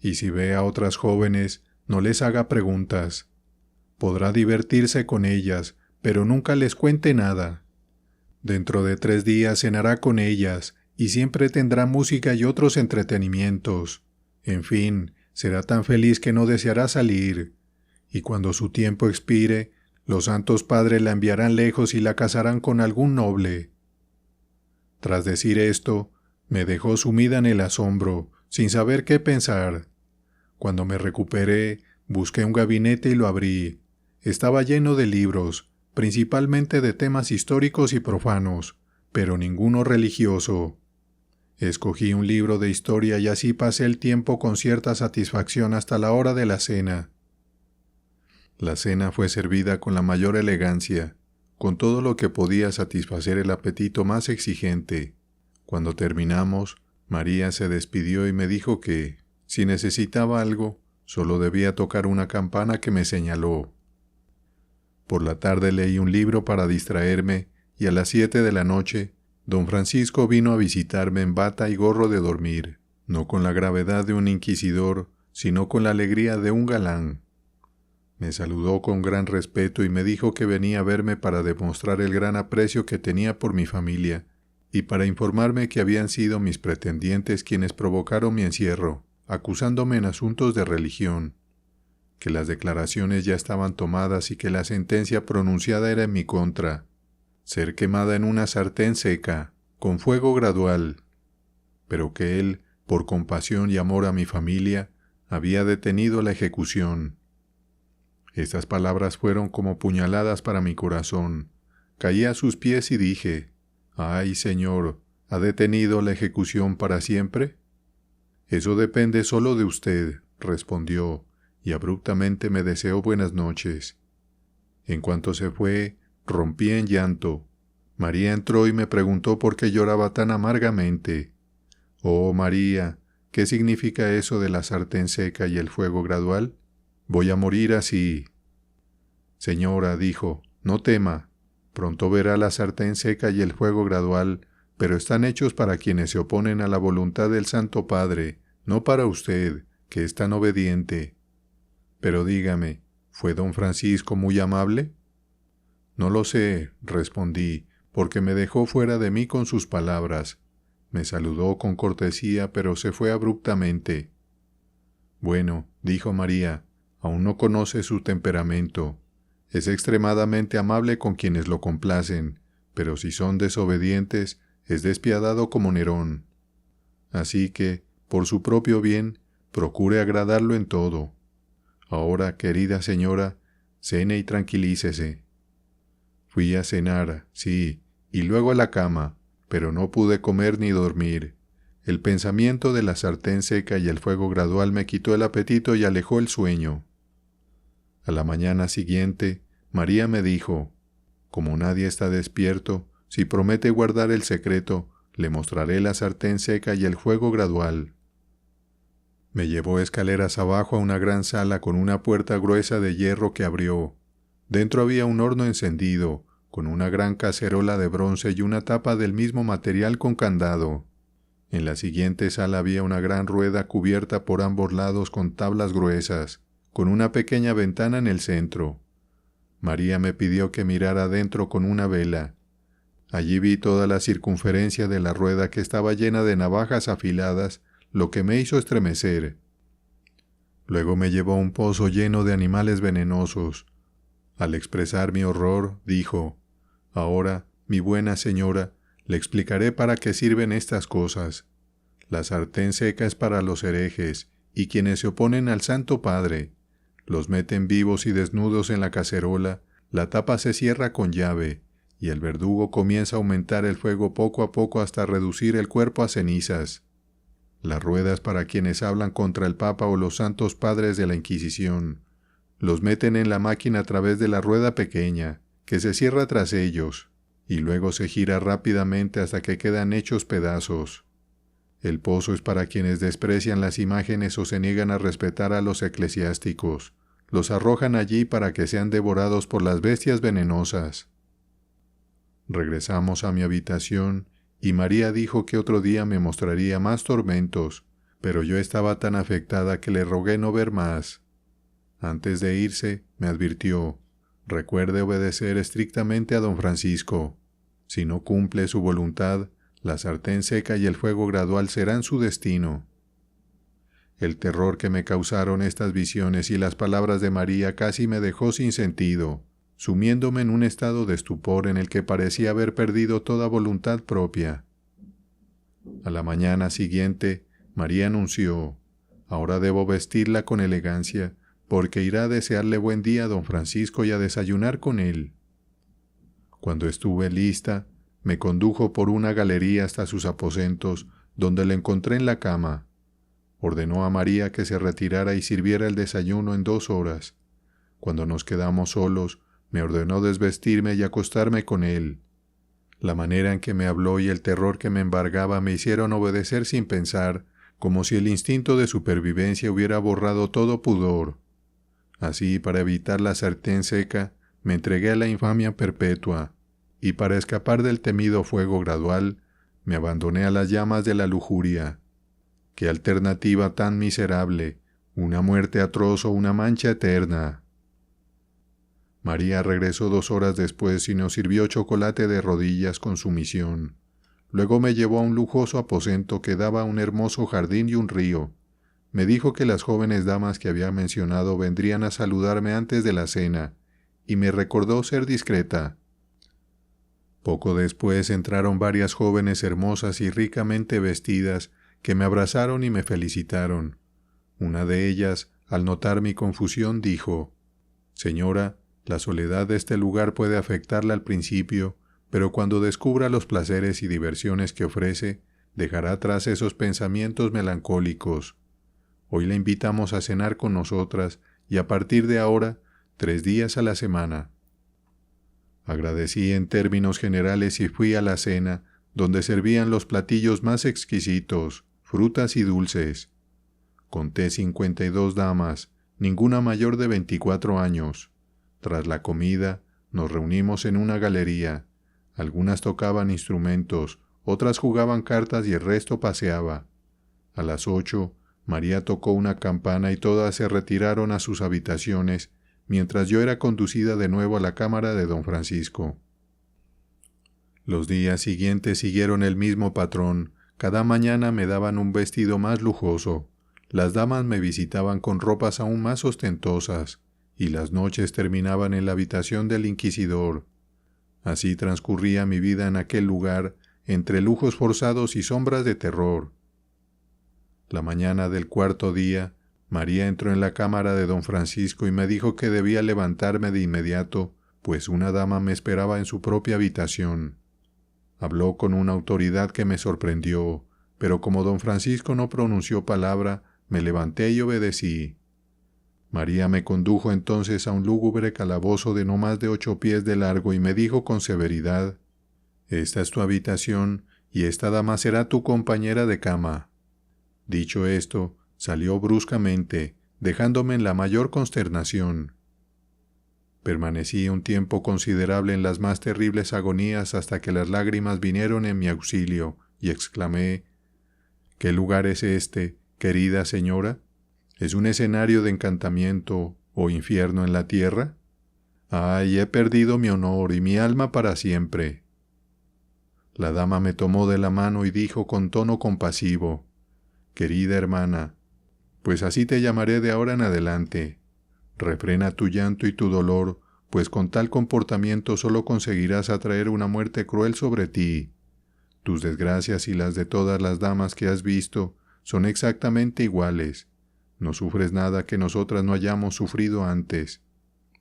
y si ve a otras jóvenes, no les haga preguntas. Podrá divertirse con ellas, pero nunca les cuente nada. Dentro de 3 días cenará con ellas, y siempre tendrá música y otros entretenimientos. En fin, será tan feliz que no deseará salir, y cuando su tiempo expire, los santos padres la enviarán lejos y la casarán con algún noble. Tras decir esto, me dejó sumida en el asombro, sin saber qué pensar. Cuando me recuperé, busqué un gabinete y lo abrí. Estaba lleno de libros, principalmente de temas históricos y profanos, pero ninguno religioso. Escogí un libro de historia y así pasé el tiempo con cierta satisfacción hasta la hora de la cena. La cena fue servida con la mayor elegancia, con todo lo que podía satisfacer el apetito más exigente. Cuando terminamos, María se despidió y me dijo que, si necesitaba algo, solo debía tocar una campana que me señaló. Por la tarde leí un libro para distraerme y a las 7 de la noche, don Francisco vino a visitarme en bata y gorro de dormir, no con la gravedad de un inquisidor, sino con la alegría de un galán. Me saludó con gran respeto y me dijo que venía a verme para demostrar el gran aprecio que tenía por mi familia y para informarme que habían sido mis pretendientes quienes provocaron mi encierro, acusándome en asuntos de religión, que las declaraciones ya estaban tomadas y que la sentencia pronunciada era en mi contra, ser quemada en una sartén seca, con fuego gradual, pero que él, por compasión y amor a mi familia, había detenido la ejecución. Estas palabras fueron como puñaladas para mi corazón. Caí a sus pies y dije, «Ay, Señor, ¿ha detenido la ejecución para siempre?» «Eso depende solo de usted», respondió, y abruptamente me deseó buenas noches. En cuanto se fue, rompí en llanto. María entró y me preguntó por qué lloraba tan amargamente. «Oh, María, ¿qué significa eso de la sartén seca y el fuego gradual? Voy a morir así». «Señora», dijo, «no tema. Pronto verá la sartén seca y el fuego gradual, pero están hechos para quienes se oponen a la voluntad del Santo Padre, no para usted, que es tan obediente. Pero dígame, ¿fue don Francisco muy amable?» «No lo sé», respondí, porque me dejó fuera de mí con sus palabras. Me saludó con cortesía, pero se fue abruptamente. «Bueno», dijo María, «aún no conoce su temperamento. Es extremadamente amable con quienes lo complacen, pero si son desobedientes, es despiadado como Nerón. Así que, por su propio bien, procure agradarlo en todo. Ahora, querida señora, cene y tranquilícese». Fui a cenar, sí, y luego a la cama, pero no pude comer ni dormir. El pensamiento de la sartén seca y el fuego gradual me quitó el apetito y alejó el sueño. A la mañana siguiente, María me dijo, «Como nadie está despierto, si promete guardar el secreto, le mostraré la sartén seca y el fuego gradual». Me llevó escaleras abajo a una gran sala con una puerta gruesa de hierro que abrió. Dentro había un horno encendido, con una gran cacerola de bronce y una tapa del mismo material con candado. En la siguiente sala había una gran rueda cubierta por ambos lados con tablas gruesas, con una pequeña ventana en el centro. María me pidió que mirara adentro con una vela. Allí vi toda la circunferencia de la rueda que estaba llena de navajas afiladas, lo que me hizo estremecer. Luego me llevó a un pozo lleno de animales venenosos. Al expresar mi horror, dijo, «Ahora, mi buena señora, le explicaré para qué sirven estas cosas. La sartén seca es para los herejes y quienes se oponen al Santo Padre. Los meten vivos y desnudos en la cacerola, la tapa se cierra con llave, y el verdugo comienza a aumentar el fuego poco a poco hasta reducir el cuerpo a cenizas. Las ruedas para quienes hablan contra el Papa o los santos padres de la Inquisición. Los meten en la máquina a través de la rueda pequeña, que se cierra tras ellos, y luego se gira rápidamente hasta que quedan hechos pedazos. El pozo es para quienes desprecian las imágenes o se niegan a respetar a los eclesiásticos. Los arrojan allí para que sean devorados por las bestias venenosas. Regresamos a mi habitación y María dijo que otro día me mostraría más tormentos, pero yo estaba tan afectada que le rogué no ver más. Antes de irse, me advirtió: recuerde obedecer estrictamente a don Francisco. Si no cumple su voluntad, la sartén seca y el fuego gradual serán su destino. El terror que me causaron estas visiones y las palabras de María casi me dejó sin sentido, sumiéndome en un estado de estupor en el que parecía haber perdido toda voluntad propia. A la mañana siguiente, María anunció: ahora debo vestirla con elegancia, porque irá a desearle buen día a don Francisco y a desayunar con él. Cuando estuve lista, me condujo por una galería hasta sus aposentos, donde le encontré en la cama. Ordenó a María que se retirara y sirviera el desayuno en 2 horas. Cuando nos quedamos solos, me ordenó desvestirme y acostarme con él. La manera en que me habló y el terror que me embargaba me hicieron obedecer sin pensar, como si el instinto de supervivencia hubiera borrado todo pudor. Así, para evitar la sartén seca, me entregué a la infamia perpetua, y para escapar del temido fuego gradual, me abandoné a las llamas de la lujuria. ¡Qué alternativa tan miserable! Una muerte atroz o una mancha eterna. María regresó 2 horas después y nos sirvió chocolate de rodillas con sumisión. Luego me llevó a un lujoso aposento que daba a un hermoso jardín y un río. Me dijo que las jóvenes damas que había mencionado vendrían a saludarme antes de la cena, y me recordó ser discreta. Poco después entraron varias jóvenes hermosas y ricamente vestidas, que me abrazaron y me felicitaron. Una de ellas, al notar mi confusión, dijo: «Señora, la soledad de este lugar puede afectarla al principio, pero cuando descubra los placeres y diversiones que ofrece, dejará atrás esos pensamientos melancólicos. Hoy la invitamos a cenar con nosotras y a partir de ahora, 3 días a la semana». Agradecí en términos generales y fui a la cena, donde servían los platillos más exquisitos, frutas y dulces. Conté 52 damas, ninguna mayor de 24 años. Tras la comida, nos reunimos en una galería. Algunas tocaban instrumentos, otras jugaban cartas y el resto paseaba. A las 8, María tocó una campana y todas se retiraron a sus habitaciones, mientras yo era conducida de nuevo a la cámara de don Francisco. Los días siguientes siguieron el mismo patrón. Cada mañana me daban un vestido más lujoso. Las damas me visitaban con ropas aún más ostentosas, y las noches terminaban en la habitación del inquisidor. Así transcurría mi vida en aquel lugar, entre lujos forzados y sombras de terror. La mañana del 4.º día, María entró en la cámara de don Francisco y me dijo que debía levantarme de inmediato, pues una dama me esperaba en su propia habitación. Habló con una autoridad que me sorprendió, pero como don Francisco no pronunció palabra, me levanté y obedecí. María me condujo entonces a un lúgubre calabozo de no más de 8 pies de largo y me dijo con severidad: «Esta es tu habitación y esta dama será tu compañera de cama». Dicho esto, salió bruscamente, dejándome en la mayor consternación. Permanecí un tiempo considerable en las más terribles agonías hasta que las lágrimas vinieron en mi auxilio, y exclamé: «¿Qué lugar es este, querida señora? ¿Es un escenario de encantamiento o infierno en la tierra? ¡Ay, he perdido mi honor y mi alma para siempre!». La dama me tomó de la mano y dijo con tono compasivo: «Querida hermana, pues así te llamaré de ahora en adelante. Refrena tu llanto y tu dolor, pues con tal comportamiento solo conseguirás atraer una muerte cruel sobre ti. Tus desgracias y las de todas las damas que has visto son exactamente iguales. No sufres nada que nosotras no hayamos sufrido antes,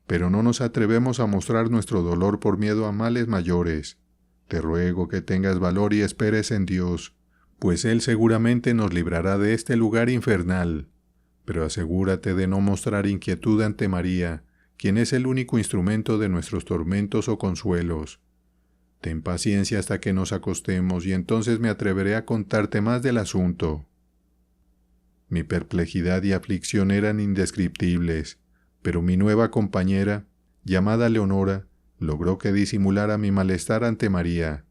pero no nos atrevemos a mostrar nuestro dolor por miedo a males mayores. Te ruego que tengas valor y esperes en Dios, pues Él seguramente nos librará de este lugar infernal. Pero asegúrate de no mostrar inquietud ante María, quien es el único instrumento de nuestros tormentos o consuelos. Ten paciencia hasta que nos acostemos y entonces me atreveré a contarte más del asunto. Mi perplejidad y aflicción eran indescriptibles, pero mi nueva compañera, llamada Leonora, logró que disimulara mi malestar ante María.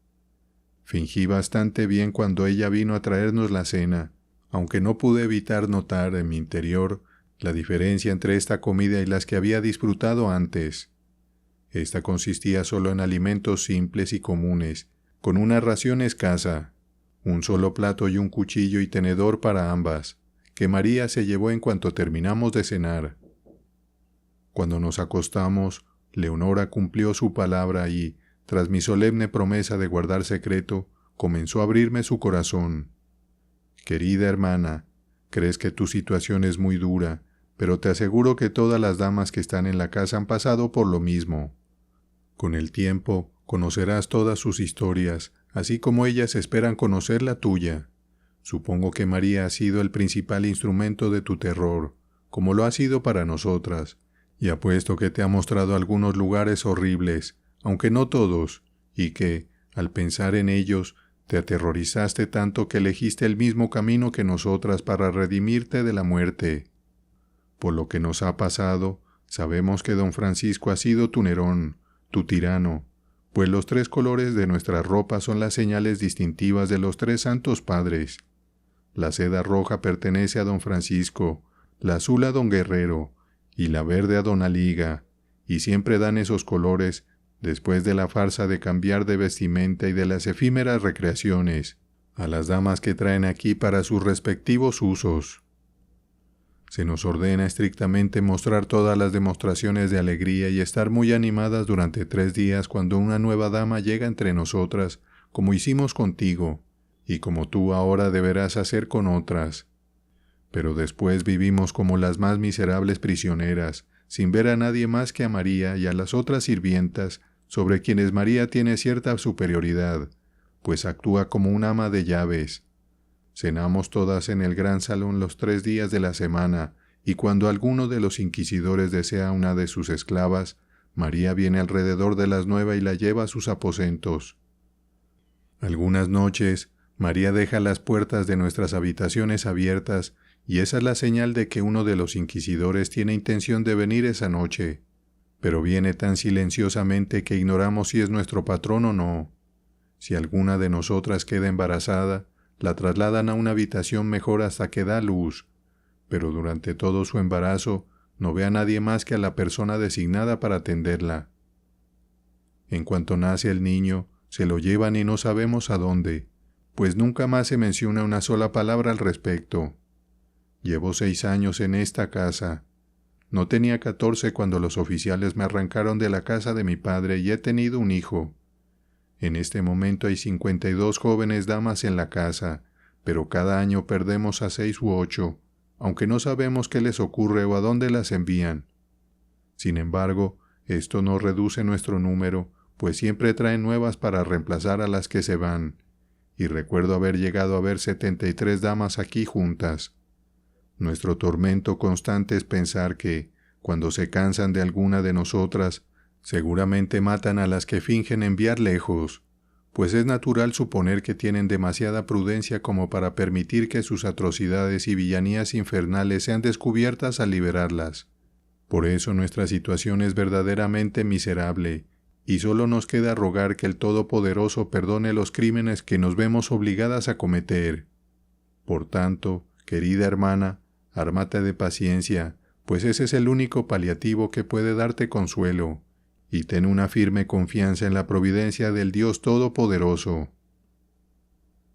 Fingí bastante bien cuando ella vino a traernos la cena, aunque no pude evitar notar en mi interior la diferencia entre esta comida y las que había disfrutado antes. Esta consistía solo en alimentos simples y comunes, con una ración escasa, un solo plato y un cuchillo y tenedor para ambas, que María se llevó en cuanto terminamos de cenar. Cuando nos acostamos, Leonora cumplió su palabra y, tras mi solemne promesa de guardar secreto, comenzó a abrirme su corazón. Querida hermana, crees que tu situación es muy dura, pero te aseguro que todas las damas que están en la casa han pasado por lo mismo. Con el tiempo, conocerás todas sus historias, así como ellas esperan conocer la tuya. Supongo que María ha sido el principal instrumento de tu terror, como lo ha sido para nosotras, y apuesto que te ha mostrado algunos lugares horribles, aunque no todos, y que, al pensar en ellos, te aterrorizaste tanto que elegiste el mismo camino que nosotras para redimirte de la muerte. Por lo que nos ha pasado, sabemos que don Francisco ha sido tu Nerón, tu tirano, pues los 3 colores de nuestra ropa son las señales distintivas de los 3 santos padres. La seda roja pertenece a don Francisco, la azul a don Guerrero, y la verde a don Aliga, y siempre dan esos colores después de la farsa de cambiar de vestimenta y de las efímeras recreaciones, a las damas que traen aquí para sus respectivos usos. Se nos ordena estrictamente mostrar todas las demostraciones de alegría y estar muy animadas durante 3 días cuando una nueva dama llega entre nosotras, como hicimos contigo, y como tú ahora deberás hacer con otras. Pero después vivimos como las más miserables prisioneras, sin ver a nadie más que a María y a las otras sirvientas, sobre quienes María tiene cierta superioridad, pues actúa como un ama de llaves. Cenamos todas en el gran salón los 3 días de la semana, y cuando alguno de los inquisidores desea una de sus esclavas, María viene alrededor de las 9 y la lleva a sus aposentos. Algunas noches, María deja las puertas de nuestras habitaciones abiertas, y esa es la señal de que uno de los inquisidores tiene intención de venir esa noche, pero viene tan silenciosamente que ignoramos si es nuestro patrón o no. Si alguna de nosotras queda embarazada, la trasladan a una habitación mejor hasta que da luz, pero durante todo su embarazo no ve a nadie más que a la persona designada para atenderla. En cuanto nace el niño, se lo llevan y no sabemos a dónde, pues nunca más se menciona una sola palabra al respecto. Llevo 6 años en esta casa. No tenía 14 cuando los oficiales me arrancaron de la casa de mi padre y he tenido un hijo. En este momento hay 52 jóvenes damas en la casa, pero cada año perdemos a 6 u 8, aunque no sabemos qué les ocurre o a dónde las envían. Sin embargo, esto no reduce nuestro número, pues siempre traen nuevas para reemplazar a las que se van, y recuerdo haber llegado a ver 73 damas aquí juntas. Nuestro tormento constante es pensar que, cuando se cansan de alguna de nosotras, seguramente matan a las que fingen enviar lejos, pues es natural suponer que tienen demasiada prudencia como para permitir que sus atrocidades y villanías infernales sean descubiertas al liberarlas. Por eso nuestra situación es verdaderamente miserable, y solo nos queda rogar que el Todopoderoso perdone los crímenes que nos vemos obligadas a cometer. Por tanto, querida hermana, ármate de paciencia, pues ese es el único paliativo que puede darte consuelo, y ten una firme confianza en la providencia del Dios Todopoderoso.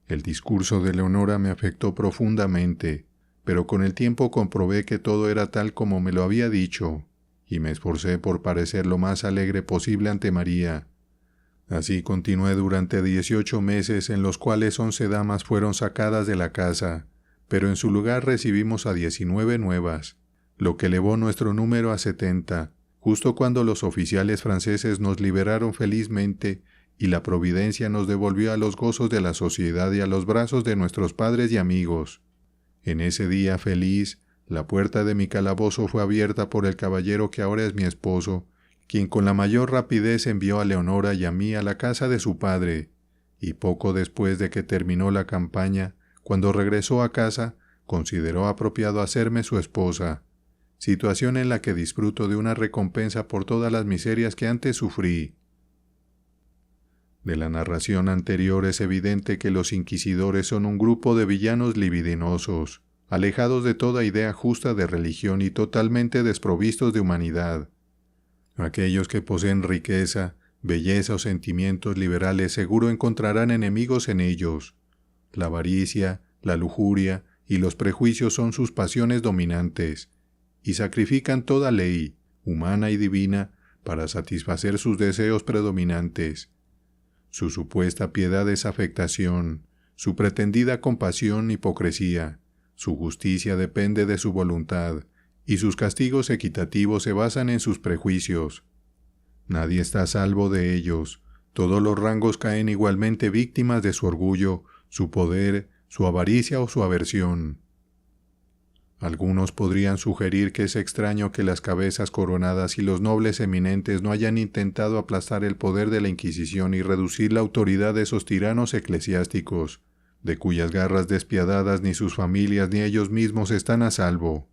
El discurso de Leonora me afectó profundamente, pero con el tiempo comprobé que todo era tal como me lo había dicho, y me esforcé por parecer lo más alegre posible ante María. Así continué durante 18 meses en los cuales 11 damas fueron sacadas de la casa, pero en su lugar recibimos a 19 nuevas, lo que elevó nuestro número a 70, justo cuando los oficiales franceses nos liberaron felizmente y la providencia nos devolvió a los gozos de la sociedad y a los brazos de nuestros padres y amigos. En ese día feliz, la puerta de mi calabozo fue abierta por el caballero que ahora es mi esposo, quien con la mayor rapidez envió a Leonora y a mí a la casa de su padre, y poco después de que terminó la campaña, cuando regresó a casa, consideró apropiado hacerme su esposa, situación en la que disfruto de una recompensa por todas las miserias que antes sufrí. De la narración anterior es evidente que los inquisidores son un grupo de villanos libidinosos, alejados de toda idea justa de religión y totalmente desprovistos de humanidad. Aquellos que poseen riqueza, belleza o sentimientos liberales seguro encontrarán enemigos en ellos. La avaricia, la lujuria y los prejuicios son sus pasiones dominantes, y sacrifican toda ley, humana y divina, para satisfacer sus deseos predominantes. Su supuesta piedad es afectación, su pretendida compasión hipocresía, su justicia depende de su voluntad, y sus castigos equitativos se basan en sus prejuicios. Nadie está a salvo de ellos, todos los rangos caen igualmente víctimas de su orgullo, su poder, su avaricia o su aversión. Algunos podrían sugerir que es extraño que las cabezas coronadas y los nobles eminentes no hayan intentado aplastar el poder de la Inquisición y reducir la autoridad de esos tiranos eclesiásticos, de cuyas garras despiadadas ni sus familias ni ellos mismos están a salvo.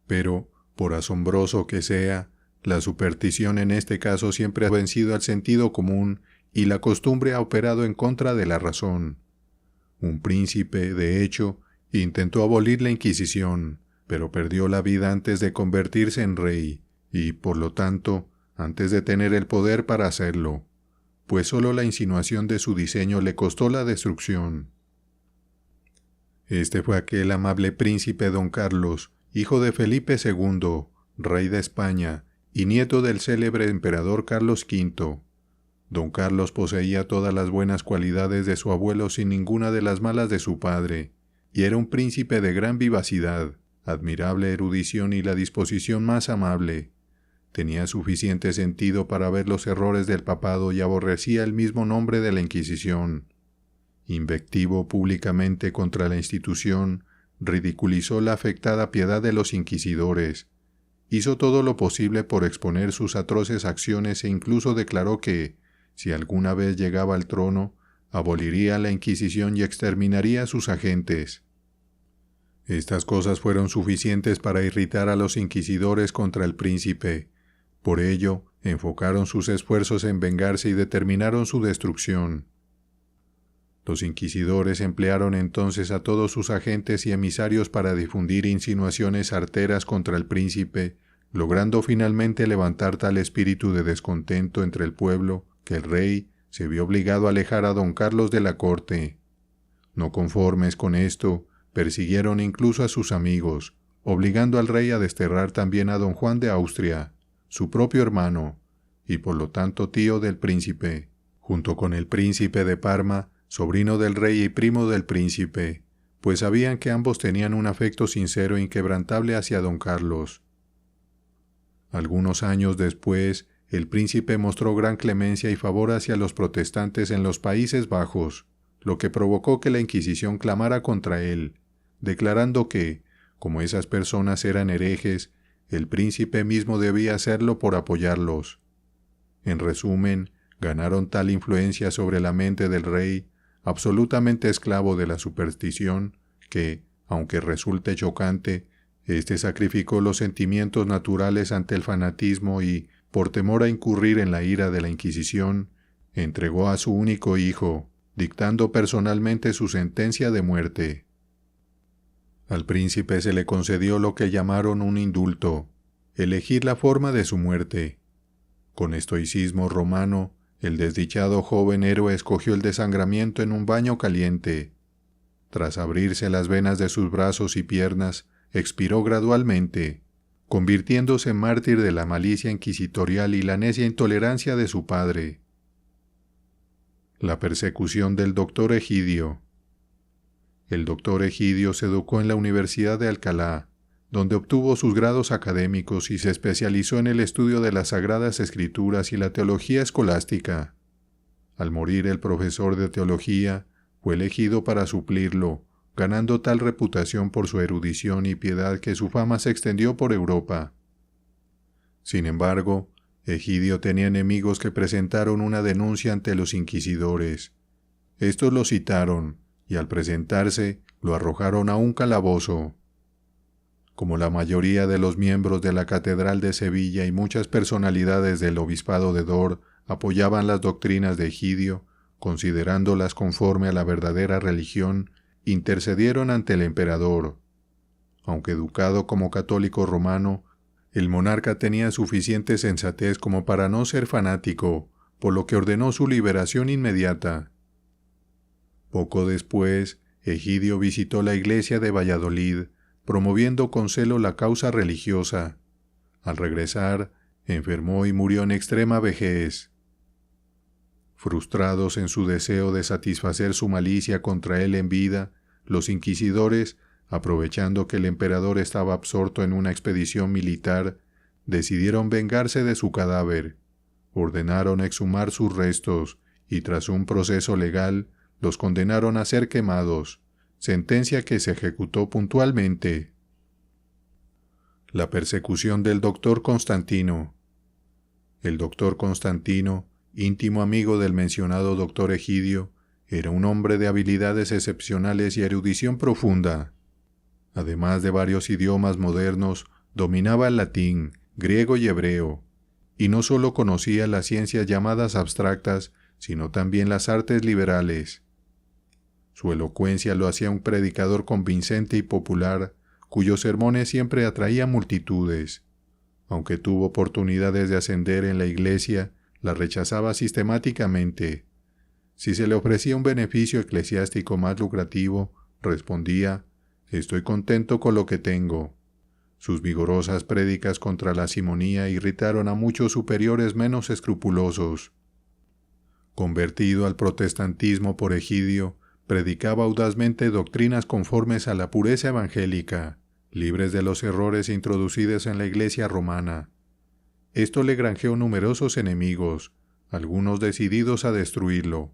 Pero, por asombroso que sea, la superstición en este caso siempre ha vencido al sentido común y la costumbre ha operado en contra de la razón. Un príncipe, de hecho, intentó abolir la Inquisición, pero perdió la vida antes de convertirse en rey, y, por lo tanto, antes de tener el poder para hacerlo, pues solo la insinuación de su diseño le costó la destrucción. Este fue aquel amable príncipe don Carlos, hijo de Felipe II, rey de España, y nieto del célebre emperador Carlos V. Don Carlos poseía todas las buenas cualidades de su abuelo sin ninguna de las malas de su padre, y era un príncipe de gran vivacidad, admirable erudición y la disposición más amable. Tenía suficiente sentido para ver los errores del papado y aborrecía el mismo nombre de la Inquisición. Invectivo públicamente contra la institución, ridiculizó la afectada piedad de los inquisidores, hizo todo lo posible por exponer sus atroces acciones e incluso declaró que, si alguna vez llegaba al trono, aboliría la Inquisición y exterminaría a sus agentes. Estas cosas fueron suficientes para irritar a los inquisidores contra el príncipe. Por ello, enfocaron sus esfuerzos en vengarse y determinaron su destrucción. Los inquisidores emplearon entonces a todos sus agentes y emisarios para difundir insinuaciones arteras contra el príncipe, logrando finalmente levantar tal espíritu de descontento entre el pueblo que el rey se vio obligado a alejar a don Carlos de la corte. No conformes con esto, persiguieron incluso a sus amigos, obligando al rey a desterrar también a don Juan de Austria, su propio hermano, y por lo tanto tío del príncipe, junto con el príncipe de Parma, sobrino del rey y primo del príncipe, pues sabían que ambos tenían un afecto sincero e inquebrantable hacia don Carlos. Algunos años después, el príncipe mostró gran clemencia y favor hacia los protestantes en los Países Bajos, lo que provocó que la Inquisición clamara contra él, declarando que, como esas personas eran herejes, el príncipe mismo debía hacerlo por apoyarlos. En resumen, ganaron tal influencia sobre la mente del rey, absolutamente esclavo de la superstición, que, aunque resulte chocante, éste sacrificó los sentimientos naturales ante el fanatismo y, por temor a incurrir en la ira de la Inquisición, entregó a su único hijo, dictando personalmente su sentencia de muerte. Al príncipe se le concedió lo que llamaron un indulto, elegir la forma de su muerte. Con estoicismo romano, el desdichado joven héroe escogió el desangramiento en un baño caliente. Tras abrirse las venas de sus brazos y piernas, expiró gradualmente, convirtiéndose en mártir de la malicia inquisitorial y la necia intolerancia de su padre. La persecución del doctor Egidio. El doctor Egidio se educó en la Universidad de Alcalá, donde obtuvo sus grados académicos y se especializó en el estudio de las Sagradas Escrituras y la teología escolástica. Al morir el profesor de teología, fue elegido para suplirlo, ganando tal reputación por su erudición y piedad que su fama se extendió por Europa. Sin embargo, Egidio tenía enemigos que presentaron una denuncia ante los inquisidores. Estos lo citaron, y al presentarse, lo arrojaron a un calabozo. Como la mayoría de los miembros de la Catedral de Sevilla y muchas personalidades del Obispado de Dor apoyaban las doctrinas de Egidio, considerándolas conforme a la verdadera religión, intercedieron ante el emperador. Aunque educado como católico romano, el monarca tenía suficiente sensatez como para no ser fanático, por lo que ordenó su liberación inmediata. Poco después, Egidio visitó la iglesia de Valladolid, promoviendo con celo la causa religiosa. Al regresar, enfermó y murió en extrema vejez. Frustrados en su deseo de satisfacer su malicia contra él en vida, los inquisidores, aprovechando que el emperador estaba absorto en una expedición militar, decidieron vengarse de su cadáver. Ordenaron exhumar sus restos y tras un proceso legal, los condenaron a ser quemados, sentencia que se ejecutó puntualmente. La persecución del doctor Constantino. El doctor Constantino, íntimo amigo del mencionado doctor Egidio, era un hombre de habilidades excepcionales y erudición profunda. Además de varios idiomas modernos, dominaba el latín, griego y hebreo, y no solo conocía las ciencias llamadas abstractas, sino también las artes liberales. Su elocuencia lo hacía un predicador convincente y popular, cuyos sermones siempre atraían multitudes. Aunque tuvo oportunidades de ascender en la iglesia, la rechazaba sistemáticamente. Si se le ofrecía un beneficio eclesiástico más lucrativo, respondía: «Estoy contento con lo que tengo». Sus vigorosas prédicas contra la simonía irritaron a muchos superiores menos escrupulosos. Convertido al protestantismo por Egidio, predicaba audazmente doctrinas conformes a la pureza evangélica, libres de los errores introducidos en la Iglesia romana. Esto le granjeó numerosos enemigos, algunos decididos a destruirlo.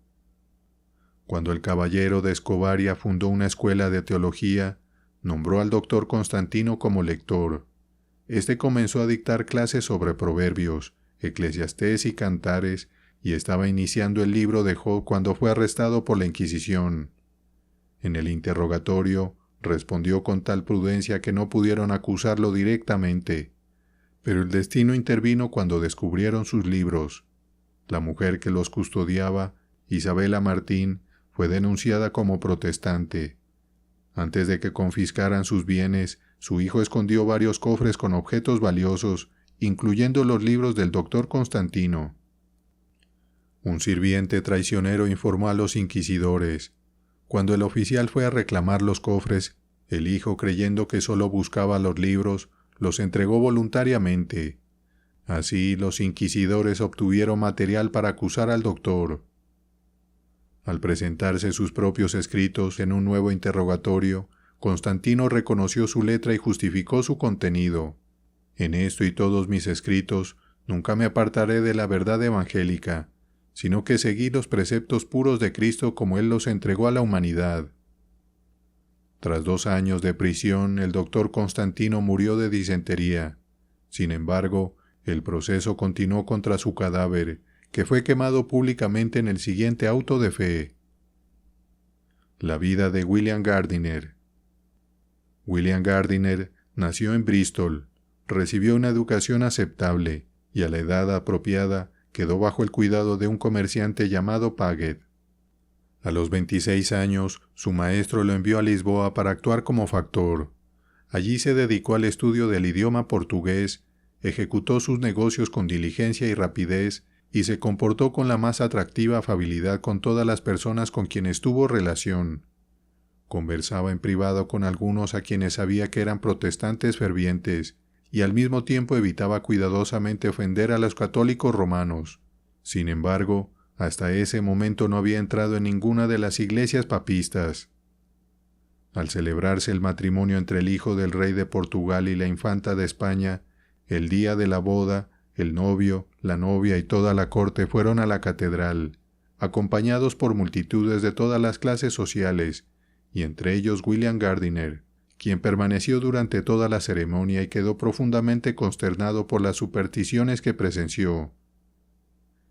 Cuando el caballero de Escobaria fundó una escuela de teología, nombró al doctor Constantino como lector. Este comenzó a dictar clases sobre proverbios, eclesiastés y cantares, y estaba iniciando el libro de Job cuando fue arrestado por la Inquisición. En el interrogatorio, respondió con tal prudencia que no pudieron acusarlo directamente, pero el destino intervino cuando descubrieron sus libros. La mujer que los custodiaba, Isabela Martín, fue denunciada como protestante. Antes de que confiscaran sus bienes, su hijo escondió varios cofres con objetos valiosos, incluyendo los libros del doctor Constantino. Un sirviente traicionero informó a los inquisidores. Cuando el oficial fue a reclamar los cofres, el hijo, creyendo que solo buscaba los libros, los entregó voluntariamente. Así, los inquisidores obtuvieron material para acusar al doctor. Al presentarse sus propios escritos en un nuevo interrogatorio, Constantino reconoció su letra y justificó su contenido. En esto y todos mis escritos, nunca me apartaré de la verdad evangélica, sino que seguí los preceptos puros de Cristo como Él los entregó a la humanidad. Tras 2 años de prisión, el doctor Constantino murió de disentería. Sin embargo, el proceso continuó contra su cadáver, que fue quemado públicamente en el siguiente auto de fe. La vida de William Gardiner. William Gardiner nació en Bristol, recibió una educación aceptable y a la edad apropiada quedó bajo el cuidado de un comerciante llamado Paget. A los 26 años, su maestro lo envió a Lisboa para actuar como factor. Allí se dedicó al estudio del idioma portugués, ejecutó sus negocios con diligencia y rapidez y se comportó con la más atractiva afabilidad con todas las personas con quienes tuvo relación. Conversaba en privado con algunos a quienes sabía que eran protestantes fervientes y al mismo tiempo evitaba cuidadosamente ofender a los católicos romanos. Sin embargo, hasta ese momento no había entrado en ninguna de las iglesias papistas. Al celebrarse el matrimonio entre el hijo del rey de Portugal y la infanta de España, el día de la boda, el novio, la novia y toda la corte fueron a la catedral, acompañados por multitudes de todas las clases sociales, y entre ellos William Gardiner, quien permaneció durante toda la ceremonia y quedó profundamente consternado por las supersticiones que presenció.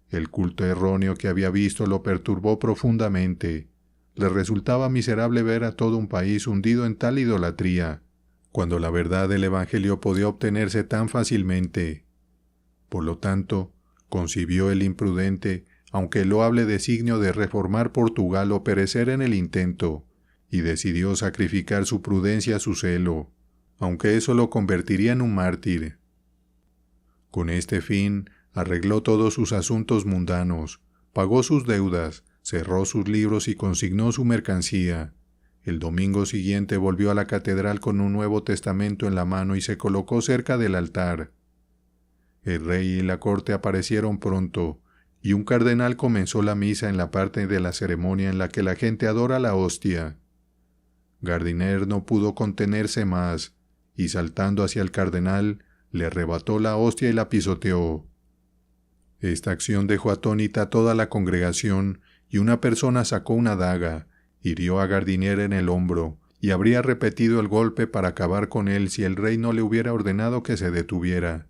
El culto erróneo que había visto lo perturbó profundamente. Le resultaba miserable ver a todo un país hundido en tal idolatría, cuando la verdad del Evangelio podía obtenerse tan fácilmente. Por lo tanto, concibió el imprudente, aunque loable designio de reformar Portugal o perecer en el intento, y decidió sacrificar su prudencia a su celo, aunque eso lo convertiría en un mártir. Con este fin, arregló todos sus asuntos mundanos, pagó sus deudas, cerró sus libros y consignó su mercancía. El domingo siguiente volvió a la catedral con un Nuevo Testamento en la mano y se colocó cerca del altar. El rey y la corte aparecieron pronto, y un cardenal comenzó la misa en la parte de la ceremonia en la que la gente adora la hostia. Gardiner no pudo contenerse más, y saltando hacia el cardenal, le arrebató la hostia y la pisoteó. Esta acción dejó atónita a toda la congregación, y una persona sacó una daga, hirió a Gardiner en el hombro, y habría repetido el golpe para acabar con él si el rey no le hubiera ordenado que se detuviera.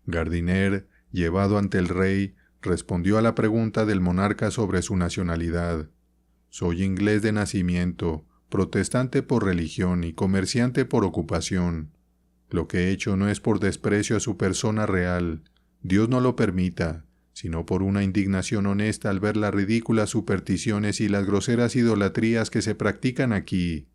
Gardiner, llevado ante el rey, respondió a la pregunta del monarca sobre su nacionalidad. «Soy inglés de nacimiento, protestante por religión y comerciante por ocupación. Lo que he hecho no es por desprecio a su persona real, Dios no lo permita, sino por una indignación honesta al ver las ridículas supersticiones y las groseras idolatrías que se practican aquí».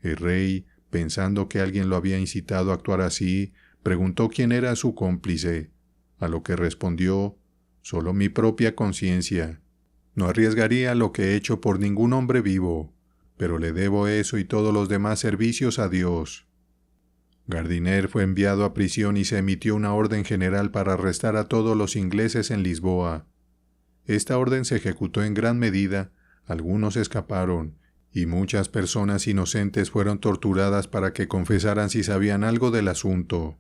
El rey, pensando que alguien lo había incitado a actuar así, preguntó quién era su cómplice, a lo que respondió: «Solo mi propia conciencia. No arriesgaría lo que he hecho por ningún hombre vivo, pero le debo eso y todos los demás servicios a Dios». Gardiner fue enviado a prisión y se emitió una orden general para arrestar a todos los ingleses en Lisboa. Esta orden se ejecutó en gran medida, algunos escaparon, y muchas personas inocentes fueron torturadas para que confesaran si sabían algo del asunto.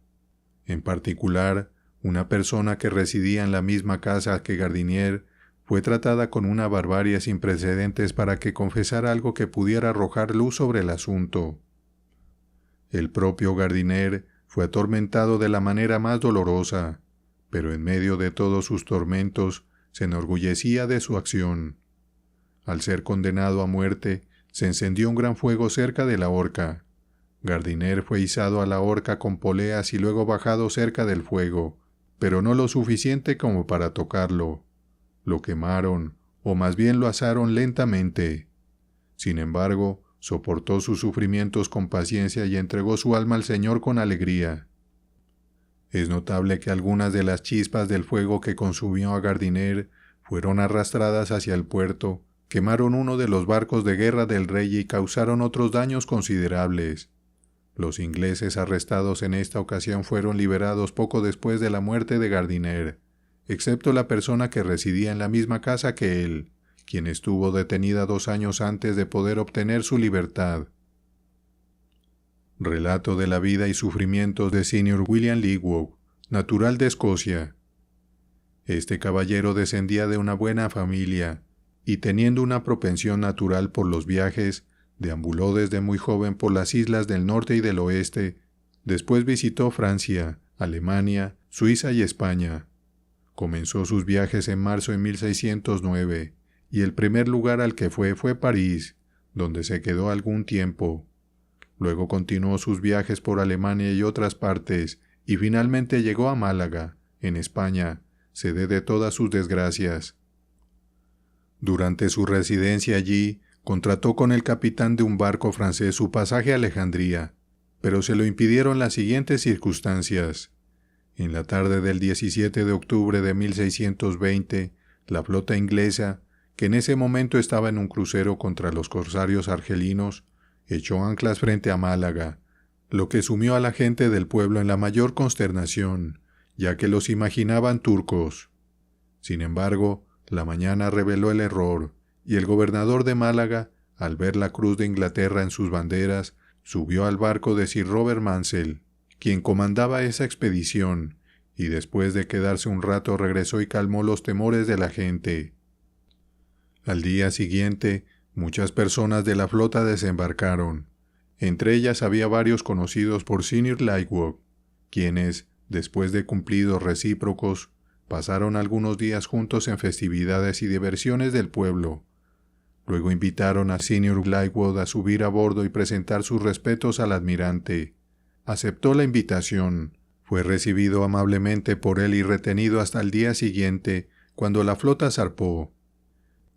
En particular, una persona que residía en la misma casa que Gardiner fue tratada con una barbarie sin precedentes para que confesara algo que pudiera arrojar luz sobre el asunto. El propio Gardiner fue atormentado de la manera más dolorosa, pero en medio de todos sus tormentos se enorgullecía de su acción. Al ser condenado a muerte, se encendió un gran fuego cerca de la horca. Gardiner fue izado a la horca con poleas y luego bajado cerca del fuego, pero no lo suficiente como para tocarlo. Lo quemaron, o más bien lo asaron lentamente. Sin embargo, soportó sus sufrimientos con paciencia y entregó su alma al Señor con alegría. Es notable que algunas de las chispas del fuego que consumió a Gardiner fueron arrastradas hacia el puerto, quemaron uno de los barcos de guerra del rey y causaron otros daños considerables. Los ingleses arrestados en esta ocasión fueron liberados poco después de la muerte de Gardiner, excepto la persona que residía en la misma casa que él, quien estuvo detenida 2 años antes de poder obtener su libertad. Relato de la vida y sufrimientos de Sir William Ligwood, natural de Escocia. Este caballero descendía de una buena familia, y teniendo una propensión natural por los viajes, deambuló desde muy joven por las islas del norte y del oeste. Después visitó Francia, Alemania, Suiza y España. Comenzó sus viajes en marzo de 1609, y el primer lugar al que fue París, donde se quedó algún tiempo. Luego continuó sus viajes por Alemania y otras partes, y finalmente llegó a Málaga, en España, sede de todas sus desgracias. Durante su residencia allí, contrató con el capitán de un barco francés su pasaje a Alejandría, pero se lo impidieron las siguientes circunstancias. En la tarde del 17 de octubre de 1620, la flota inglesa, que en ese momento estaba en un crucero contra los corsarios argelinos, echó anclas frente a Málaga, lo que sumió a la gente del pueblo en la mayor consternación, ya que los imaginaban turcos. Sin embargo, la mañana reveló el error, y el gobernador de Málaga, al ver la cruz de Inglaterra en sus banderas, subió al barco de Sir Robert Mansell, quien comandaba esa expedición, y después de quedarse un rato regresó y calmó los temores de la gente. Al día siguiente, muchas personas de la flota desembarcaron. Entre ellas había varios conocidos por Sr. Lightwood, quienes, después de cumplidos recíprocos, pasaron algunos días juntos en festividades y diversiones del pueblo. Luego invitaron a Sr. Lightwood a subir a bordo y presentar sus respetos al almirante. Aceptó la invitación, fue recibido amablemente por él y retenido hasta el día siguiente, cuando la flota zarpó.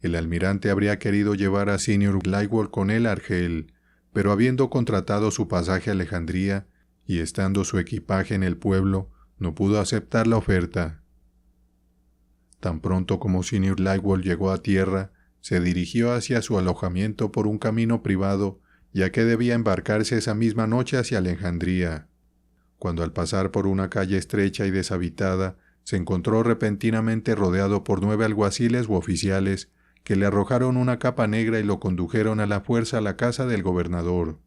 El almirante habría querido llevar a Sr. Lightwood con él a Argel, pero habiendo contratado su pasaje a Alejandría y estando su equipaje en el pueblo, no pudo aceptar la oferta. Tan pronto como Sr. Lightwood llegó a tierra, se dirigió hacia su alojamiento por un camino privado, ya que debía embarcarse esa misma noche hacia Alejandría. Cuando al pasar por una calle estrecha y deshabitada, se encontró repentinamente rodeado por 9 alguaciles u oficiales, que le arrojaron una capa negra y lo condujeron a la fuerza a la casa del gobernador.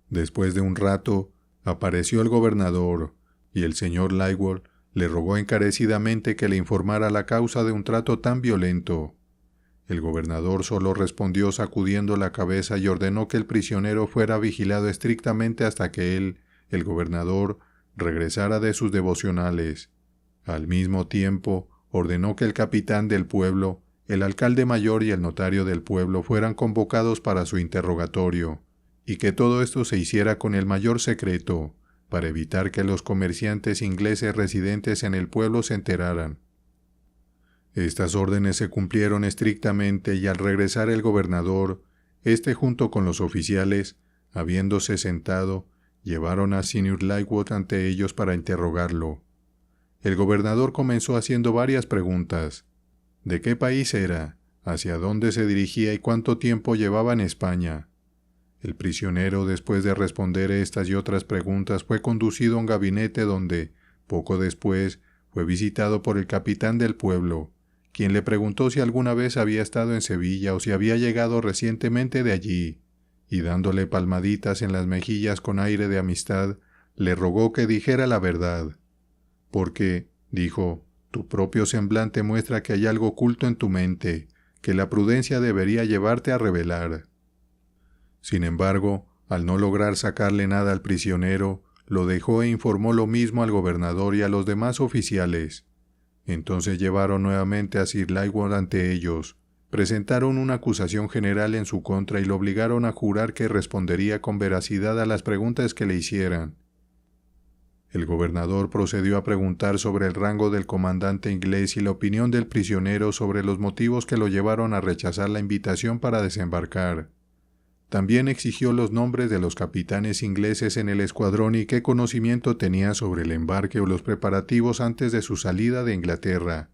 Después de un rato, apareció el gobernador, y el señor Lightwood le rogó encarecidamente que le informara la causa de un trato tan violento. El gobernador solo respondió sacudiendo la cabeza y ordenó que el prisionero fuera vigilado estrictamente hasta que él, el gobernador, regresara de sus devocionales. Al mismo tiempo, ordenó que el capitán del pueblo, el alcalde mayor y el notario del pueblo fueran convocados para su interrogatorio, y que todo esto se hiciera con el mayor secreto, para evitar que los comerciantes ingleses residentes en el pueblo se enteraran. Estas órdenes se cumplieron estrictamente y al regresar el gobernador, junto con los oficiales, habiéndose sentado, llevaron a Sr. Lightwood ante ellos para interrogarlo. El gobernador comenzó haciendo varias preguntas. ¿De qué país era? ¿Hacia dónde se dirigía y cuánto tiempo llevaba en España? El prisionero, después de responder estas y otras preguntas, fue conducido a un gabinete donde, poco después, fue visitado por el capitán del pueblo, quien le preguntó si alguna vez había estado en Sevilla o si había llegado recientemente de allí, y dándole palmaditas en las mejillas con aire de amistad, le rogó que dijera la verdad. Porque, dijo, tu propio semblante muestra que hay algo oculto en tu mente, que la prudencia debería llevarte a revelar. Sin embargo, al no lograr sacarle nada al prisionero, lo dejó e informó lo mismo al gobernador y a los demás oficiales. Entonces llevaron nuevamente a Sir Lightwood ante ellos, presentaron una acusación general en su contra y lo obligaron a jurar que respondería con veracidad a las preguntas que le hicieran. El gobernador procedió a preguntar sobre el rango del comandante inglés y la opinión del prisionero sobre los motivos que lo llevaron a rechazar la invitación para desembarcar. También exigió los nombres de los capitanes ingleses en el escuadrón y qué conocimiento tenía sobre el embarque o los preparativos antes de su salida de Inglaterra.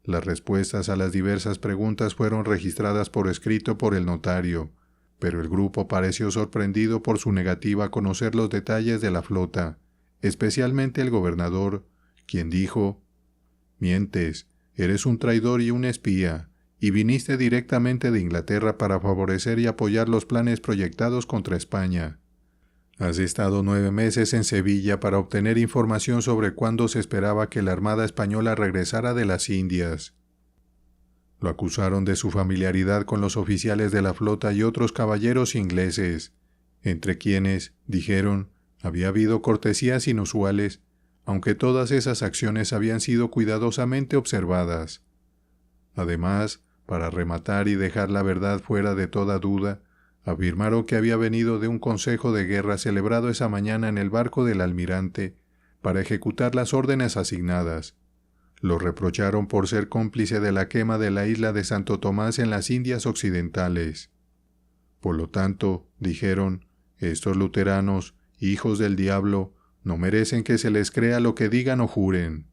Las respuestas a las diversas preguntas fueron registradas por escrito por el notario, pero el grupo pareció sorprendido por su negativa a conocer los detalles de la flota, especialmente el gobernador, quien dijo: «Mientes, eres un traidor y un espía, y viniste directamente de Inglaterra para favorecer y apoyar los planes proyectados contra España. Has estado 9 meses en Sevilla para obtener información sobre cuándo se esperaba que la Armada Española regresara de las Indias». Lo acusaron de su familiaridad con los oficiales de la flota y otros caballeros ingleses, entre quienes, dijeron, había habido cortesías inusuales, aunque todas esas acciones habían sido cuidadosamente observadas. Además, para rematar y dejar la verdad fuera de toda duda, afirmaron que había venido de un consejo de guerra celebrado esa mañana en el barco del almirante para ejecutar las órdenes asignadas. Lo reprocharon por ser cómplice de la quema de la isla de Santo Tomás en las Indias Occidentales. Por lo tanto, dijeron, estos luteranos, hijos del diablo, no merecen que se les crea lo que digan o juren.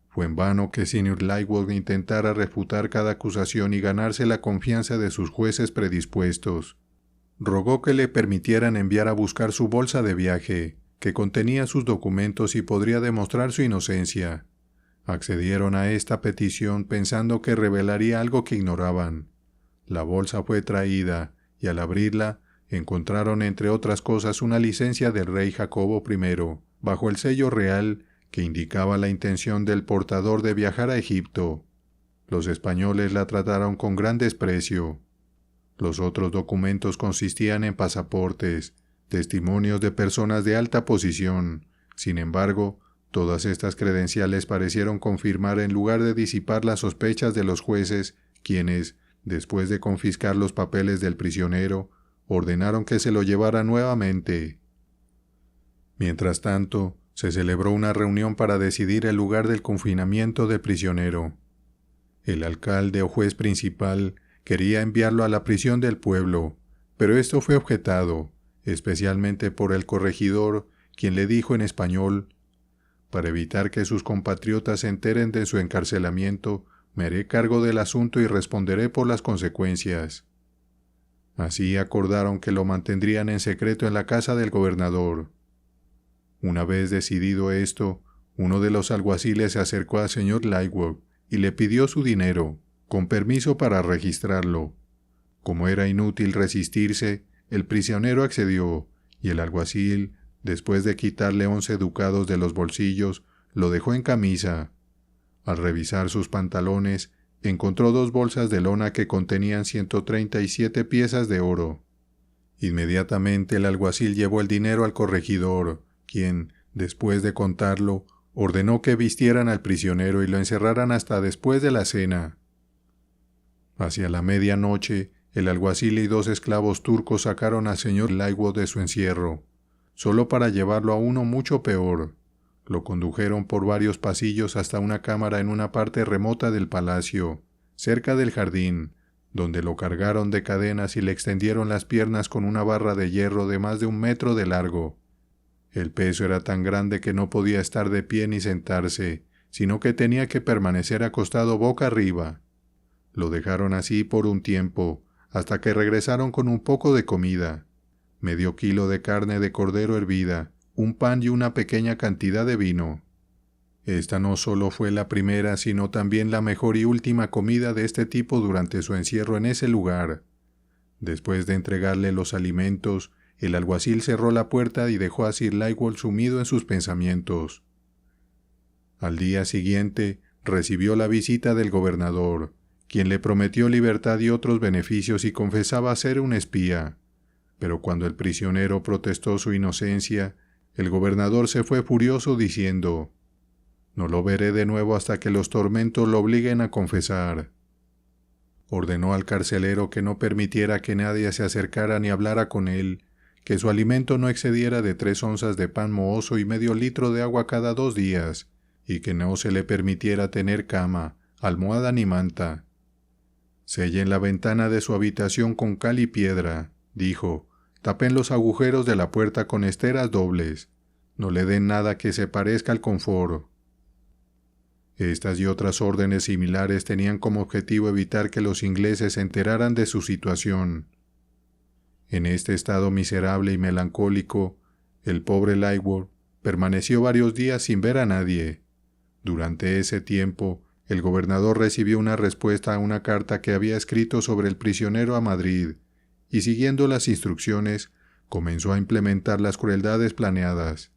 Fue en vano que Sr. Lightwood intentara refutar cada acusación y ganarse la confianza de sus jueces predispuestos. Rogó que le permitieran enviar a buscar su bolsa de viaje, que contenía sus documentos y podría demostrar su inocencia. Accedieron a esta petición pensando que revelaría algo que ignoraban. La bolsa fue traída, y al abrirla, encontraron entre otras cosas una licencia del rey Jacobo I, bajo el sello real, que indicaba la intención del portador de viajar a Egipto. Los españoles la trataron con gran desprecio. Los otros documentos consistían en pasaportes, testimonios de personas de alta posición. Sin embargo, todas estas credenciales parecieron confirmar en lugar de disipar las sospechas de los jueces, quienes, después de confiscar los papeles del prisionero, ordenaron que se lo llevara nuevamente. Mientras tanto, se celebró una reunión para decidir el lugar del confinamiento del prisionero. El alcalde o juez principal quería enviarlo a la prisión del pueblo, pero esto fue objetado, especialmente por el corregidor, quien le dijo en español: «Para evitar que sus compatriotas se enteren de su encarcelamiento, me haré cargo del asunto y responderé por las consecuencias». Así acordaron que lo mantendrían en secreto en la casa del gobernador. Una vez decidido esto, uno de los alguaciles se acercó al señor Lightwood y le pidió su dinero, con permiso para registrarlo. Como era inútil resistirse, el prisionero accedió, y el alguacil, después de quitarle 11 ducados de los bolsillos, lo dejó en camisa. Al revisar sus pantalones, encontró 2 bolsas de lona que contenían 137 piezas de oro. Inmediatamente el alguacil llevó el dinero al corregidor, quien, después de contarlo, ordenó que vistieran al prisionero y lo encerraran hasta después de la cena. Hacia la medianoche, el alguacil y 2 esclavos turcos sacaron al señor Lightwood de su encierro, solo para llevarlo a uno mucho peor. Lo condujeron por varios pasillos hasta una cámara en una parte remota del palacio, cerca del jardín, donde lo cargaron de cadenas y le extendieron las piernas con una barra de hierro de más de 1 metro de largo. El peso era tan grande que no podía estar de pie ni sentarse, sino que tenía que permanecer acostado boca arriba. Lo dejaron así por un tiempo, hasta que regresaron con un poco de comida, medio kilo de carne de cordero hervida, un pan y una pequeña cantidad de vino. Esta no solo fue la primera, sino también la mejor y última comida de este tipo durante su encierro en ese lugar. Después de entregarle los alimentos, el alguacil cerró la puerta y dejó a Sir Lightwood sumido en sus pensamientos. Al día siguiente, recibió la visita del gobernador, quien le prometió libertad y otros beneficios y confesaba ser un espía. Pero cuando el prisionero protestó su inocencia, el gobernador se fue furioso diciendo: «No lo veré de nuevo hasta que los tormentos lo obliguen a confesar». Ordenó al carcelero que no permitiera que nadie se acercara ni hablara con él, que su alimento no excediera de 3 onzas de pan mohoso y medio litro de agua cada 2 días, y que no se le permitiera tener cama, almohada ni manta. «Sellen la ventana de su habitación con cal y piedra», dijo. «Tapen los agujeros de la puerta con esteras dobles. No le den nada que se parezca al confort». Estas y otras órdenes similares tenían como objetivo evitar que los ingleses se enteraran de su situación. En este estado miserable y melancólico, el pobre Lightwood permaneció varios días sin ver a nadie. Durante ese tiempo, el gobernador recibió una respuesta a una carta que había escrito sobre el prisionero a Madrid, y siguiendo las instrucciones, comenzó a implementar las crueldades planeadas.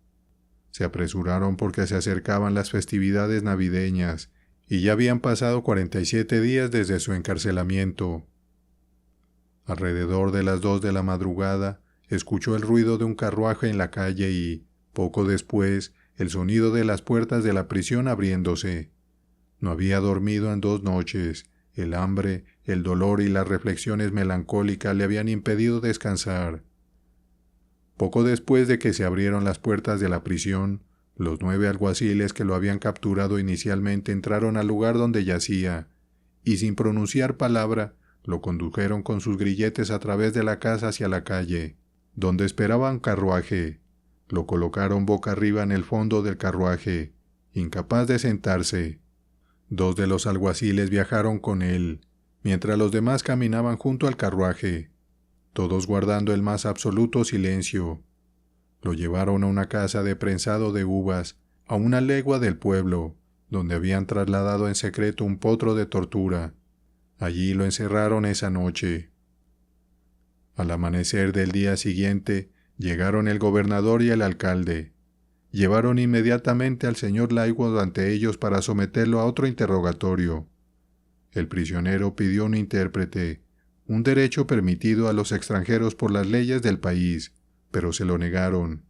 Se apresuraron porque se acercaban las festividades navideñas, y ya habían pasado 47 días desde su encarcelamiento. Alrededor de las 2 de la madrugada, escuchó el ruido de un carruaje en la calle y, poco después, el sonido de las puertas de la prisión abriéndose. No había dormido en 2 noches. El hambre, el dolor y las reflexiones melancólicas le habían impedido descansar. Poco después de que se abrieron las puertas de la prisión, los 9 alguaciles que lo habían capturado inicialmente entraron al lugar donde yacía, y sin pronunciar palabra, lo condujeron con sus grilletes a través de la casa hacia la calle, donde esperaba un carruaje. Lo colocaron boca arriba en el fondo del carruaje, incapaz de sentarse. 2 de los alguaciles viajaron con él, mientras los demás caminaban junto al carruaje, todos guardando el más absoluto silencio. Lo llevaron a una casa de prensado de uvas, a 1 legua del pueblo, donde habían trasladado en secreto un potro de tortura. Allí lo encerraron esa noche. Al amanecer del día siguiente, llegaron el gobernador y el alcalde. llevaron inmediatamente al señor Lightwood ante ellos para someterlo a otro interrogatorio. El prisionero pidió un intérprete, un derecho permitido a los extranjeros por las leyes del país, pero se lo negaron.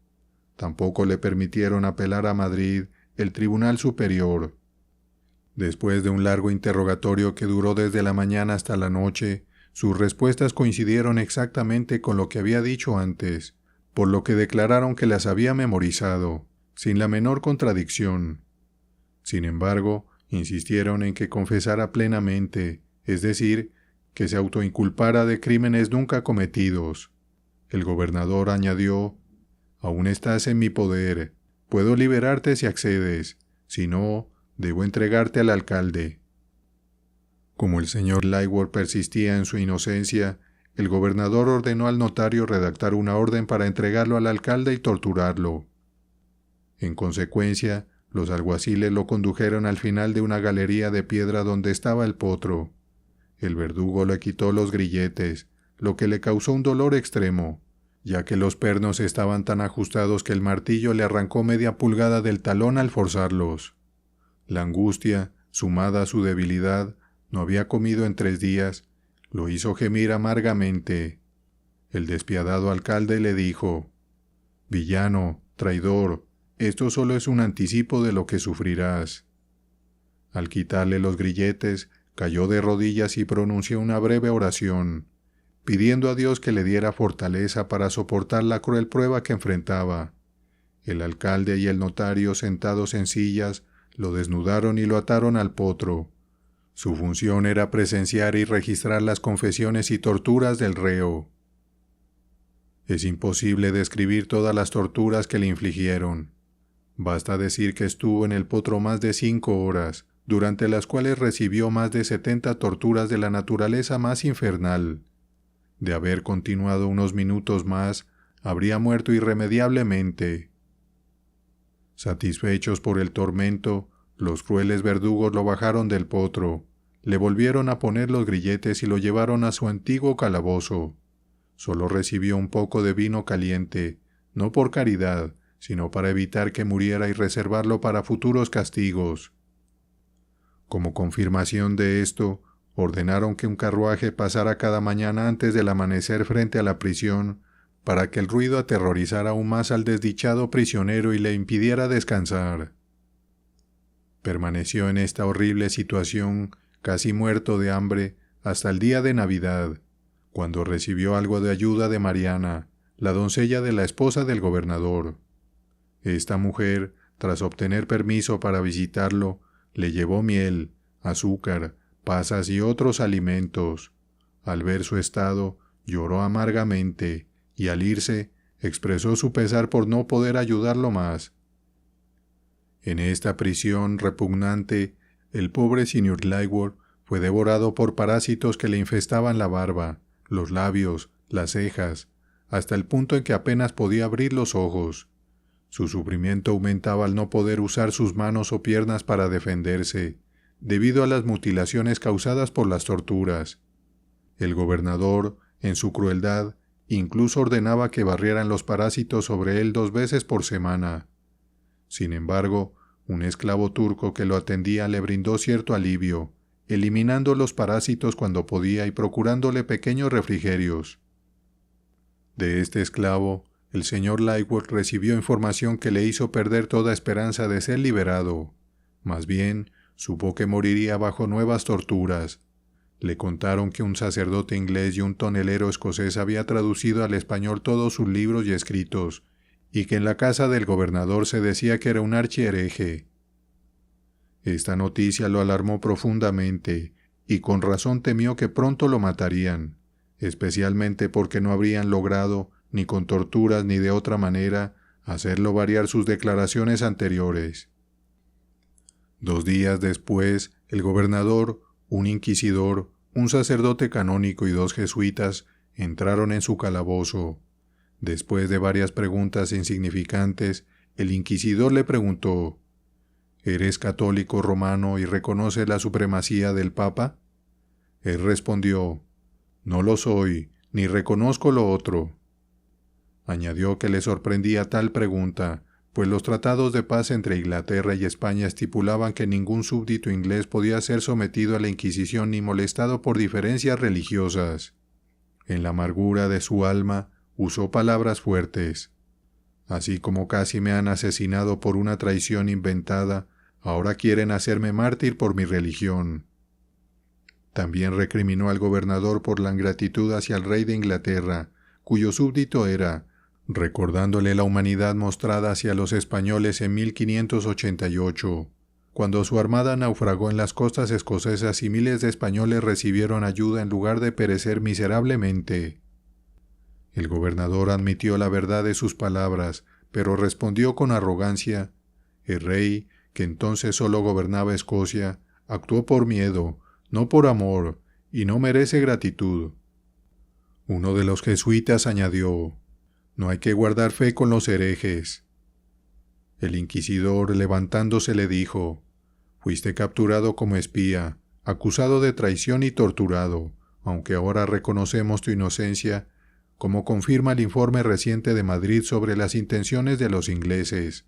Tampoco le permitieron apelar a Madrid, el Tribunal Superior. Después de un largo interrogatorio que duró desde la mañana hasta la noche, sus respuestas coincidieron exactamente con lo que había dicho antes, por lo que declararon que las había memorizado, sin la menor contradicción. Sin embargo, insistieron en que confesara plenamente, es decir, que se autoinculpara de crímenes nunca cometidos. El gobernador añadió: «Aún estás en mi poder, puedo liberarte si accedes, si no, debo entregarte al alcalde». Como el señor Lightwood persistía en su inocencia, el gobernador ordenó al notario redactar una orden para entregarlo al alcalde y torturarlo. En consecuencia, los alguaciles lo condujeron al final de una galería de piedra donde estaba el potro. El verdugo le quitó los grilletes, lo que le causó un dolor extremo, ya que los pernos estaban tan ajustados que el martillo le arrancó media pulgada del talón al forzarlos. La angustia, sumada a su debilidad, no había comido en 3 días, lo hizo gemir amargamente. El despiadado alcalde le dijo: «Villano, traidor, esto solo es un anticipo de lo que sufrirás». Al quitarle los grilletes, cayó de rodillas y pronunció una breve oración, pidiendo a Dios que le diera fortaleza para soportar la cruel prueba que enfrentaba. El alcalde y el notario, sentados en sillas, lo desnudaron y lo ataron al potro. Su función era presenciar y registrar las confesiones y torturas del reo. Es imposible describir todas las torturas que le infligieron. Basta decir que estuvo en el potro más de 5 horas, durante las cuales recibió más de 70 torturas de la naturaleza más infernal. De haber continuado unos minutos más, habría muerto irremediablemente. Satisfechos por el tormento, los crueles verdugos lo bajaron del potro, le volvieron a poner los grilletes y lo llevaron a su antiguo calabozo. Solo recibió un poco de vino caliente, no por caridad, sino para evitar que muriera y reservarlo para futuros castigos. Como confirmación de esto, ordenaron que un carruaje pasara cada mañana antes del amanecer frente a la prisión, para que el ruido aterrorizara aún más al desdichado prisionero y le impidiera descansar. Permaneció en esta horrible situación, casi muerto de hambre, hasta el día de Navidad, cuando recibió algo de ayuda de Mariana, la doncella de la esposa del gobernador. Esta mujer, tras obtener permiso para visitarlo, le llevó miel, azúcar, pasas y otros alimentos. Al ver su estado, lloró amargamente, y al irse, expresó su pesar por no poder ayudarlo más. En esta prisión repugnante, el pobre señor Lightwood fue devorado por parásitos que le infestaban la barba, los labios, las cejas, hasta el punto en que apenas podía abrir los ojos. Su sufrimiento aumentaba al no poder usar sus manos o piernas para defenderse, debido a las mutilaciones causadas por las torturas. El gobernador, en su crueldad, incluso ordenaba que barrieran los parásitos sobre él 2 veces por semana. Sin embargo, un esclavo turco que lo atendía le brindó cierto alivio, eliminando los parásitos cuando podía y procurándole pequeños refrigerios. De este esclavo, el señor Lightwood recibió información que le hizo perder toda esperanza de ser liberado. Más bien, supo que moriría bajo nuevas torturas. Le contaron que un sacerdote inglés y un tonelero escocés había traducido al español todos sus libros y escritos, y que en la casa del gobernador se decía que era un archihereje. Esta noticia lo alarmó profundamente, y con razón temió que pronto lo matarían, especialmente porque no habrían logrado, ni con torturas ni de otra manera, hacerlo variar sus declaraciones anteriores. 2 días después, el gobernador, un inquisidor, un sacerdote canónico y 2 jesuitas entraron en su calabozo. Después de varias preguntas insignificantes, el inquisidor le preguntó: «¿Eres católico romano y reconoces la supremacía del Papa?». Él respondió: «No lo soy, ni reconozco lo otro». Añadió que le sorprendía tal pregunta, pues los tratados de paz entre Inglaterra y España estipulaban que ningún súbdito inglés podía ser sometido a la Inquisición ni molestado por diferencias religiosas. En la amargura de su alma usó palabras fuertes. Así como casi me han asesinado por una traición inventada, ahora quieren hacerme mártir por mi religión. También recriminó al gobernador por la ingratitud hacia el rey de Inglaterra, cuyo súbdito era, recordándole la humanidad mostrada hacia los españoles en 1588, cuando su armada naufragó en las costas escocesas y miles de españoles recibieron ayuda en lugar de perecer miserablemente. El gobernador admitió la verdad de sus palabras, pero respondió con arrogancia. El rey, que entonces solo gobernaba Escocia, actuó por miedo, no por amor, y no merece gratitud. Uno de los jesuitas añadió: no hay que guardar fe con los herejes. El inquisidor, levantándose, le dijo: fuiste capturado como espía, acusado de traición y torturado, aunque ahora reconocemos tu inocencia, como confirma el informe reciente de Madrid sobre las intenciones de los ingleses.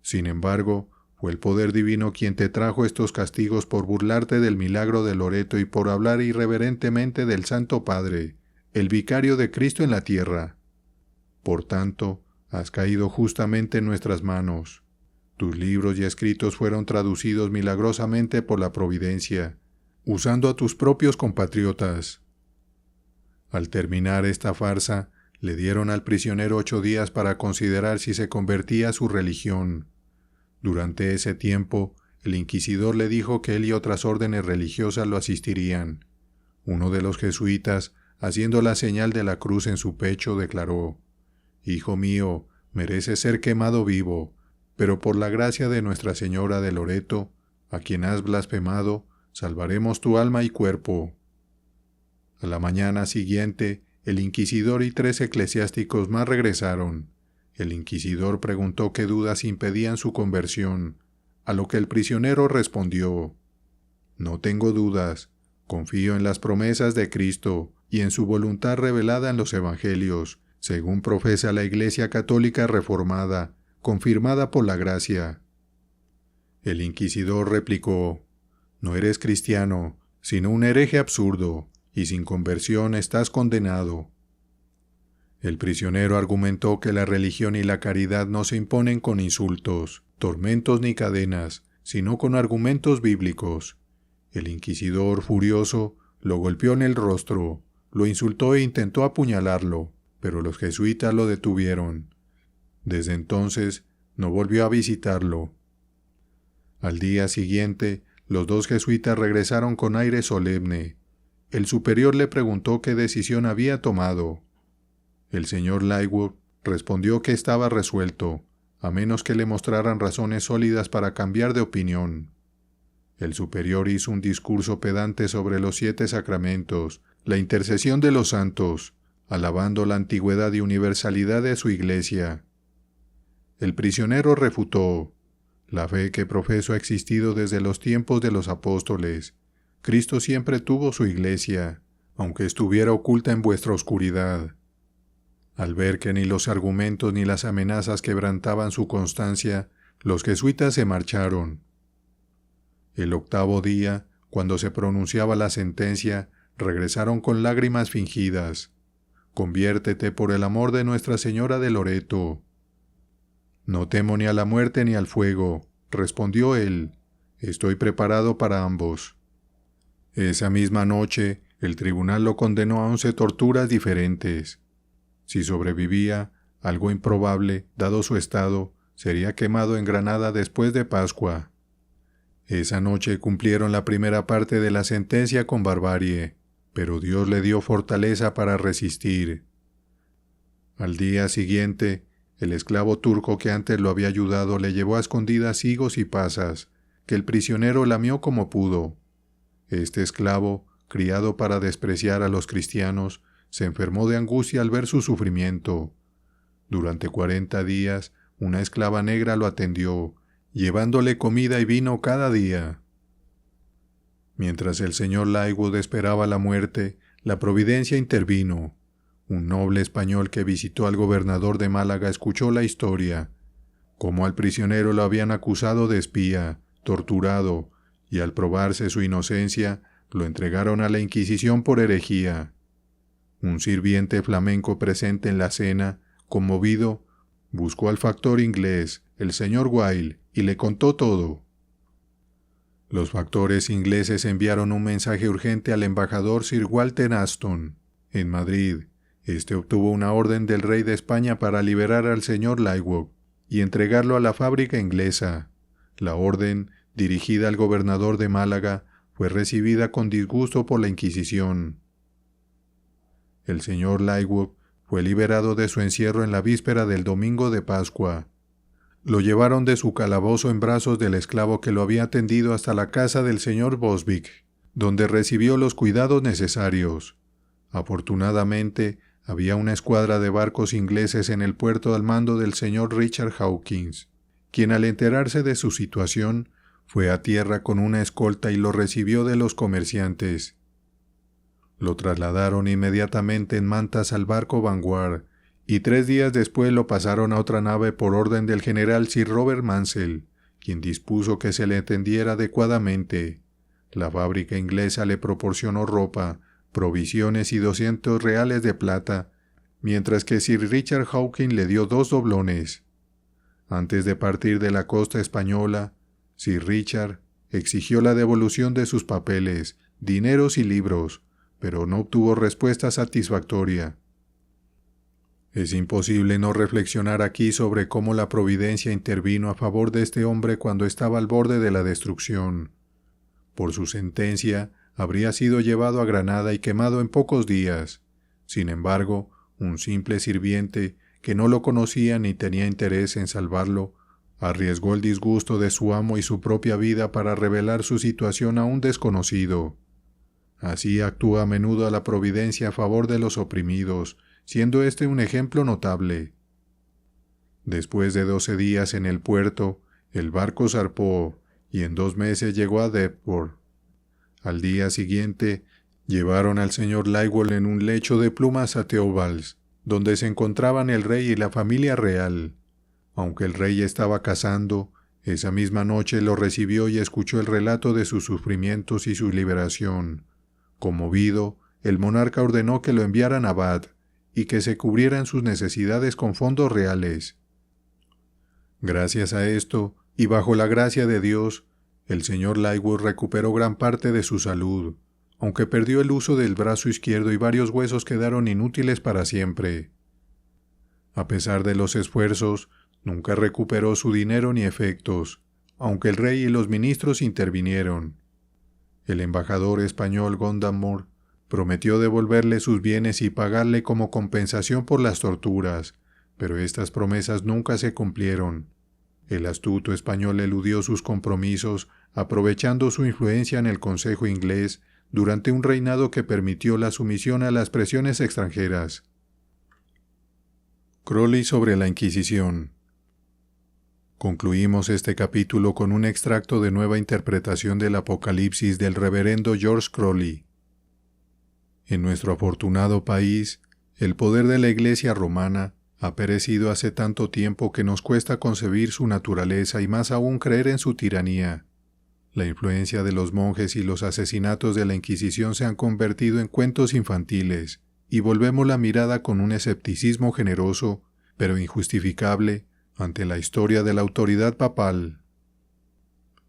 Sin embargo, fue el poder divino quien te trajo estos castigos por burlarte del milagro de Loreto y por hablar irreverentemente del Santo Padre, el vicario de Cristo en la tierra. Por tanto, has caído justamente en nuestras manos. Tus libros y escritos fueron traducidos milagrosamente por la providencia, usando a tus propios compatriotas. Al terminar esta farsa, le dieron al prisionero 8 días para considerar si se convertía a su religión. Durante ese tiempo, el inquisidor le dijo que él y otras órdenes religiosas lo asistirían. Uno de los jesuitas, haciendo la señal de la cruz en su pecho, declaró: «Hijo mío, mereces ser quemado vivo, pero por la gracia de Nuestra Señora de Loreto, a quien has blasfemado, salvaremos tu alma y cuerpo». A la mañana siguiente, el inquisidor y 3 eclesiásticos más regresaron. El inquisidor preguntó qué dudas impedían su conversión, a lo que el prisionero respondió: «No tengo dudas, confío en las promesas de Cristo y en su voluntad revelada en los Evangelios, según profesa la Iglesia Católica Reformada, confirmada por la gracia». El inquisidor replicó: «No eres cristiano, sino un hereje absurdo, y sin conversión estás condenado». El prisionero argumentó que la religión y la caridad no se imponen con insultos, tormentos ni cadenas, sino con argumentos bíblicos. El inquisidor, furioso, lo golpeó en el rostro, lo insultó e intentó apuñalarlo, pero los jesuitas lo detuvieron. Desde entonces no volvió a visitarlo. Al día siguiente, los 2 jesuitas regresaron con aire solemne. El superior le preguntó qué decisión había tomado. El señor Lightwood respondió que estaba resuelto, a menos que le mostraran razones sólidas para cambiar de opinión. El superior hizo un discurso pedante sobre los 7 sacramentos, la intercesión de los santos, alabando la antigüedad y universalidad de su iglesia. El prisionero refutó: «La fe que profeso ha existido desde los tiempos de los apóstoles. Cristo siempre tuvo su iglesia, aunque estuviera oculta en vuestra oscuridad». Al ver que ni los argumentos ni las amenazas quebrantaban su constancia, los jesuitas se marcharon. El 8º día, cuando se pronunciaba la sentencia, regresaron con lágrimas fingidas. «Conviértete por el amor de Nuestra Señora de Loreto». «No temo ni a la muerte ni al fuego», respondió él. «Estoy preparado para ambos». Esa misma noche, el tribunal lo condenó a 11 torturas diferentes. Si sobrevivía, algo improbable, dado su estado, sería quemado en Granada después de Pascua. Esa noche cumplieron la primera parte de la sentencia con barbarie, pero Dios le dio fortaleza para resistir. Al día siguiente, el esclavo turco que antes lo había ayudado le llevó a escondidas higos y pasas, que el prisionero lamió como pudo. Este esclavo, criado para despreciar a los cristianos, se enfermó de angustia al ver su sufrimiento. Durante 40 días, una esclava negra lo atendió, llevándole comida y vino cada día. Mientras el señor Lightwood esperaba la muerte, la providencia intervino. Un noble español que visitó al gobernador de Málaga escuchó la historia. Como al prisionero lo habían acusado de espía, torturado, y al probarse su inocencia, lo entregaron a la Inquisición por herejía. Un sirviente flamenco presente en la cena, conmovido, buscó al factor inglés, el señor Wilde, y le contó todo. Los factores ingleses enviaron un mensaje urgente al embajador Sir Walter Aston, en Madrid. Este obtuvo una orden del rey de España para liberar al señor Lightwood y entregarlo a la fábrica inglesa. La orden, dirigida al gobernador de Málaga, fue recibida con disgusto por la Inquisición. El señor Lightwood fue liberado de su encierro en la víspera del domingo de Pascua. Lo llevaron de su calabozo en brazos del esclavo que lo había atendido hasta la casa del señor Boswick, donde recibió los cuidados necesarios. Afortunadamente, había una escuadra de barcos ingleses en el puerto al mando del señor Richard Hawkins, quien al enterarse de su situación, fue a tierra con una escolta y lo recibió de los comerciantes. Lo trasladaron inmediatamente en mantas al barco Vanguard, y 3 días después lo pasaron a otra nave por orden del general Sir Robert Mansell, quien dispuso que se le atendiera adecuadamente. La fábrica inglesa le proporcionó ropa, provisiones y 200 reales de plata, mientras que Sir Richard Hawkins le dio 2 doblones. Antes de partir de la costa española, Sir Richard exigió la devolución de sus papeles, dineros y libros, pero no obtuvo respuesta satisfactoria. Es imposible no reflexionar aquí sobre cómo la providencia intervino a favor de este hombre cuando estaba al borde de la destrucción. Por su sentencia, habría sido llevado a Granada y quemado en pocos días. Sin embargo, un simple sirviente, que no lo conocía ni tenía interés en salvarlo, arriesgó el disgusto de su amo y su propia vida para revelar su situación a un desconocido. Así actúa a menudo la providencia a favor de los oprimidos, siendo este un ejemplo notable. Después de 12 días en el puerto, el barco zarpó y en 2 meses llegó a Deptford. Al día siguiente, llevaron al señor Lightwood en un lecho de plumas a Theobalds, donde se encontraban el rey y la familia real. Aunque el rey estaba cazando, esa misma noche lo recibió y escuchó el relato de sus sufrimientos y su liberación. Conmovido, el monarca ordenó que lo enviaran a Bath y que se cubrieran sus necesidades con fondos reales. Gracias a esto, y bajo la gracia de Dios, el señor Lightwood recuperó gran parte de su salud, aunque perdió el uso del brazo izquierdo y varios huesos quedaron inútiles para siempre. A pesar de los esfuerzos, nunca recuperó su dinero ni efectos, aunque el rey y los ministros intervinieron. El embajador español Gondamore prometió devolverle sus bienes y pagarle como compensación por las torturas, pero estas promesas nunca se cumplieron. El astuto español eludió sus compromisos, aprovechando su influencia en el Consejo inglés durante un reinado que permitió la sumisión a las presiones extranjeras. Crowley sobre la Inquisición. Concluimos este capítulo con un extracto de nueva interpretación del Apocalipsis del reverendo George Crowley. En nuestro afortunado país, el poder de la Iglesia romana ha perecido hace tanto tiempo que nos cuesta concebir su naturaleza y más aún creer en su tiranía. La influencia de los monjes y los asesinatos de la Inquisición se han convertido en cuentos infantiles, y volvemos la mirada con un escepticismo generoso, pero injustificable, ante la historia de la autoridad papal.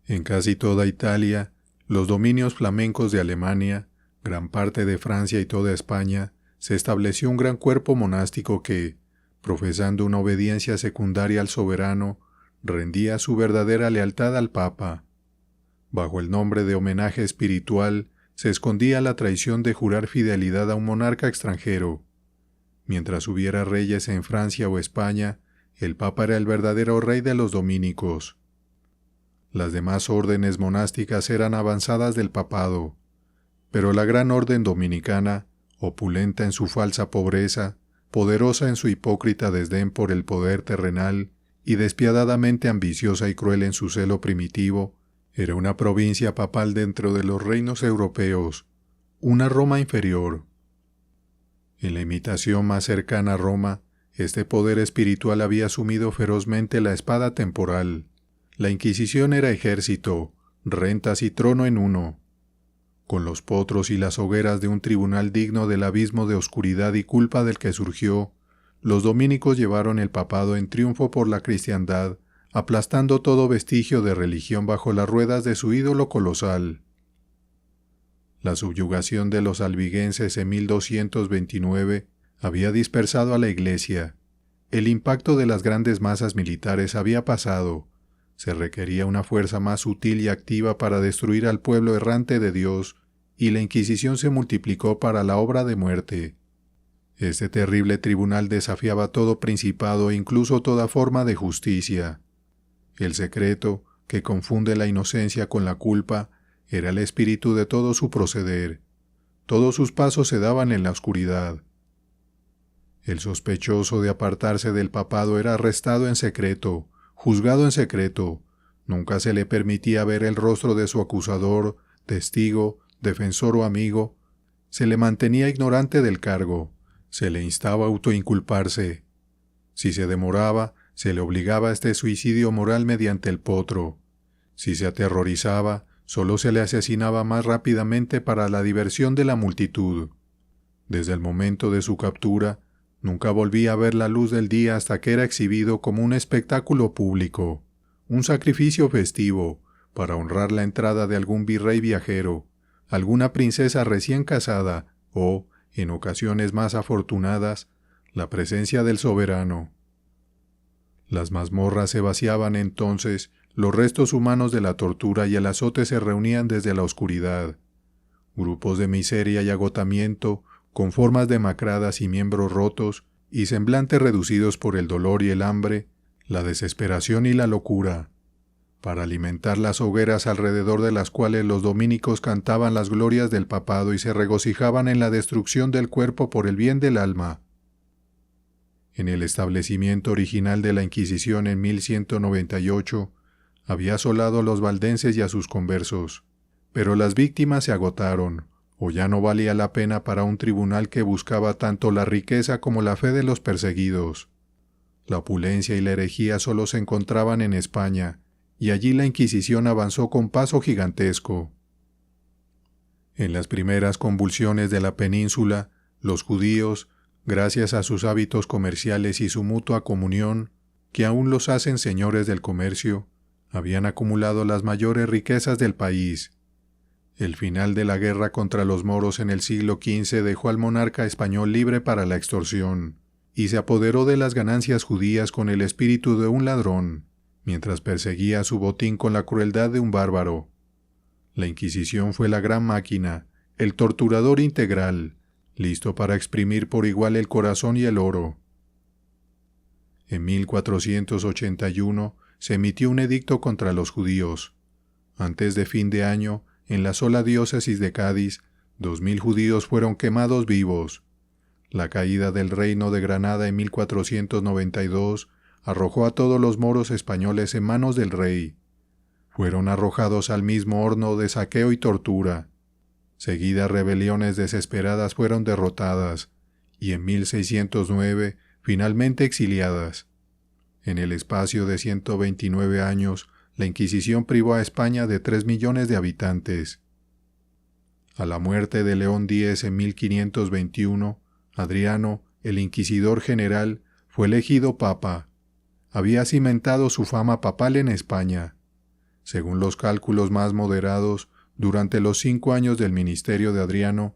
En casi toda Italia, los dominios flamencos de Alemania, gran parte de Francia y toda España, se estableció un gran cuerpo monástico que, profesando una obediencia secundaria al soberano, rendía su verdadera lealtad al Papa. Bajo el nombre de homenaje espiritual, se escondía la traición de jurar fidelidad a un monarca extranjero. Mientras hubiera reyes en Francia o España, el Papa era el verdadero rey de los dominicos. Las demás órdenes monásticas eran avanzadas del papado, pero la gran orden dominicana, opulenta en su falsa pobreza, poderosa en su hipócrita desdén por el poder terrenal y despiadadamente ambiciosa y cruel en su celo primitivo, era una provincia papal dentro de los reinos europeos, una Roma inferior. En la imitación más cercana a Roma, Este poder espiritual había asumido ferozmente la espada temporal. La Inquisición era ejército, rentas y trono en uno. Con los potros y las hogueras de un tribunal digno del abismo de oscuridad y culpa del que surgió, los dominicos llevaron el papado en triunfo por la cristiandad, aplastando todo vestigio de religión bajo las ruedas de su ídolo colosal. La subyugación de los albigenses en 1229 había dispersado a la Iglesia. El impacto de las grandes masas militares había pasado. Se requería una fuerza más sutil y activa para destruir al pueblo errante de Dios, y la Inquisición se multiplicó para la obra de muerte. Este terrible tribunal desafiaba todo principado e incluso toda forma de justicia. El secreto, que confunde la inocencia con la culpa, era el espíritu de todo su proceder. Todos sus pasos se daban en la oscuridad. El sospechoso de apartarse del papado era arrestado en secreto, juzgado en secreto. Nunca se le permitía ver el rostro de su acusador, testigo, defensor o amigo. Se le mantenía ignorante del cargo. Se le instaba a autoinculparse. Si se demoraba, se le obligaba a este suicidio moral mediante el potro. Si se aterrorizaba, solo se le asesinaba más rápidamente para la diversión de la multitud. Desde el momento de su captura, nunca volvía a ver la luz del día hasta que era exhibido como un espectáculo público, un sacrificio festivo, para honrar la entrada de algún virrey viajero, alguna princesa recién casada o, en ocasiones más afortunadas, la presencia del soberano. Las mazmorras se vaciaban entonces, los restos humanos de la tortura y el azote se reunían desde la oscuridad. Grupos de miseria y agotamiento, con formas demacradas y miembros rotos, y semblantes reducidos por el dolor y el hambre, la desesperación y la locura, para alimentar las hogueras alrededor de las cuales los dominicos cantaban las glorias del papado y se regocijaban en la destrucción del cuerpo por el bien del alma. En el establecimiento original de la Inquisición en 1198, había asolado a los valdenses y a sus conversos, pero las víctimas se agotaron, o ya no valía la pena para un tribunal que buscaba tanto la riqueza como la fe de los perseguidos. La opulencia y la herejía solo se encontraban en España, y allí la Inquisición avanzó con paso gigantesco. En las primeras convulsiones de la península, los judíos, gracias a sus hábitos comerciales y su mutua comunión, que aún los hacen señores del comercio, habían acumulado las mayores riquezas del país. El final de la guerra contra los moros en el siglo XV dejó al monarca español libre para la extorsión, y se apoderó de las ganancias judías con el espíritu de un ladrón, mientras perseguía su botín con la crueldad de un bárbaro. La Inquisición fue la gran máquina, el torturador integral, listo para exprimir por igual el corazón y el oro. En 1481 se emitió un edicto contra los judíos. Antes de fin de año, en la sola diócesis de Cádiz, 2000 judíos fueron quemados vivos. La caída del reino de Granada en 1492 arrojó a todos los moros españoles en manos del rey. Fueron arrojados al mismo horno de saqueo y tortura. Seguidas rebeliones desesperadas fueron derrotadas, y en 1609 finalmente exiliadas. En el espacio de 129 años, la Inquisición privó a España de 3 millones de habitantes. A la muerte de León X en 1521, Adriano, el inquisidor general, fue elegido papa. Había cimentado su fama papal en España. Según los cálculos más moderados, durante los 5 años del ministerio de Adriano,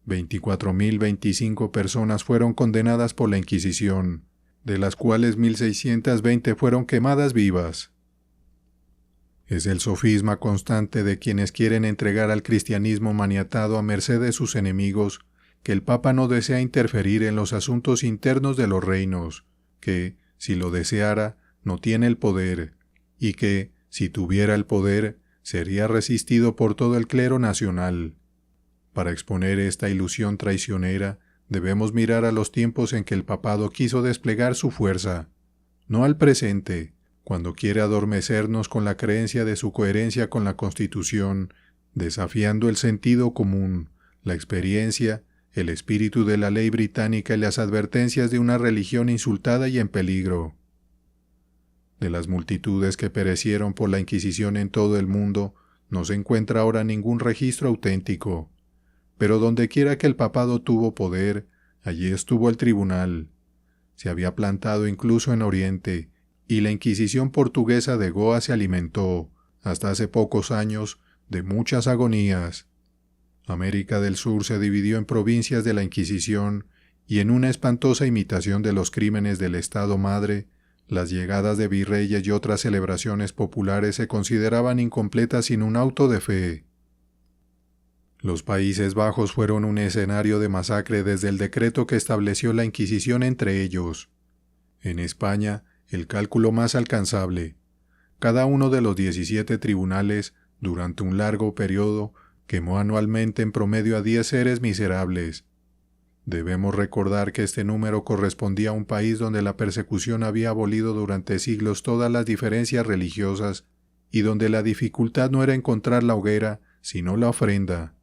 24.025 personas fueron condenadas por la Inquisición, de las cuales 1.620 fueron quemadas vivas. Es el sofisma constante de quienes quieren entregar al cristianismo maniatado a merced de sus enemigos que el Papa no desea interferir en los asuntos internos de los reinos, que, si lo deseara, no tiene el poder, y que, si tuviera el poder, sería resistido por todo el clero nacional. Para exponer esta ilusión traicionera, debemos mirar a los tiempos en que el papado quiso desplegar su fuerza, no al presente, cuando quiere adormecernos con la creencia de su coherencia con la Constitución, desafiando el sentido común, la experiencia el espíritu de la ley británica y las advertencias de una religión insultada y en peligro. De las multitudes que perecieron por la Inquisición en todo el mundo, no se encuentra ahora ningún registro auténtico, pero dondequiera que el papado tuvo poder, allí estuvo el tribunal. Se había plantado incluso en Oriente, y la Inquisición portuguesa de Goa se alimentó, hasta hace pocos años, de muchas agonías. América del Sur se dividió en provincias de la Inquisición, y en una espantosa imitación de los crímenes del Estado Madre, las llegadas de virreyes y otras celebraciones populares se consideraban incompletas sin un auto de fe. Los Países Bajos fueron un escenario de masacre desde el decreto que estableció la Inquisición entre ellos. En España, el cálculo más alcanzable. Cada uno de los 17 tribunales, durante un largo periodo, quemó anualmente en promedio a 10 seres miserables. Debemos recordar que este número correspondía a un país donde la persecución había abolido durante siglos todas las diferencias religiosas y donde la dificultad no era encontrar la hoguera, sino la ofrenda.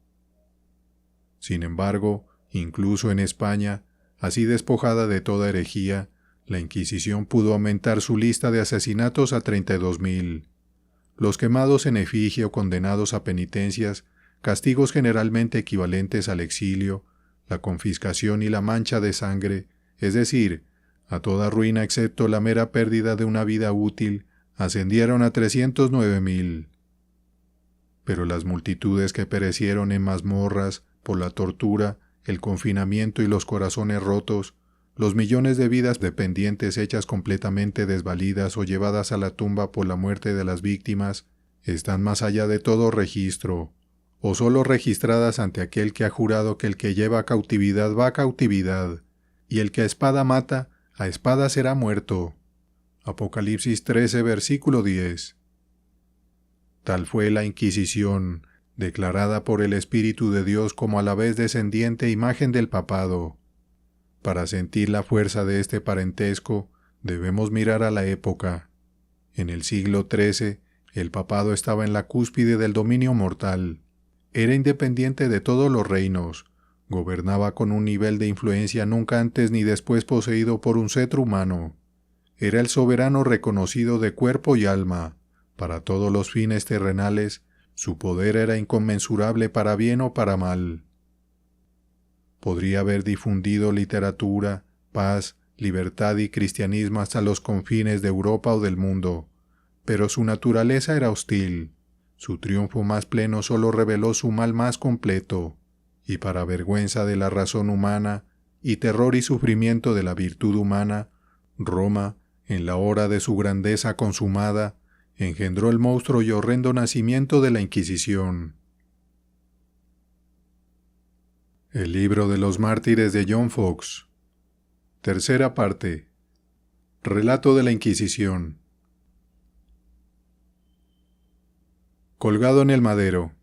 Sin embargo, incluso en España, así despojada de toda herejía, la Inquisición pudo aumentar su lista de asesinatos a 32.000. Los quemados en efigie o condenados a penitencias, castigos generalmente equivalentes al exilio, la confiscación y la mancha de sangre, es decir, a toda ruina excepto la mera pérdida de una vida útil, ascendieron a 309.000. Pero las multitudes que perecieron en mazmorras, por la tortura, el confinamiento y los corazones rotos, los millones de vidas dependientes hechas completamente desvalidas o llevadas a la tumba por la muerte de las víctimas, están más allá de todo registro, o solo registradas ante aquel que ha jurado que el que lleva a cautividad va a cautividad, y el que a espada mata, a espada será muerto. Apocalipsis 13, versículo 10. Tal fue la Inquisición, declarada por el Espíritu de Dios como a la vez descendiente imagen del papado. Para sentir la fuerza de este parentesco, debemos mirar a la época. En el siglo XIII, el papado estaba en la cúspide del dominio mortal. Era independiente de todos los reinos, gobernaba con un nivel de influencia nunca antes ni después poseído por un cetro humano. Era el soberano reconocido de cuerpo y alma. Para todos los fines terrenales, su poder era inconmensurable para bien o para mal. Podría haber difundido literatura, paz, libertad y cristianismo hasta los confines de Europa o del mundo, pero su naturaleza era hostil. Su triunfo más pleno solo reveló su mal más completo, y para vergüenza de la razón humana, y terror y sufrimiento de la virtud humana, Roma, en la hora de su grandeza consumada, engendró el monstruo y horrendo nacimiento de la Inquisición. El libro de los mártires de John Foxe. Tercera parte. Relato de la Inquisición. Colgado en el madero.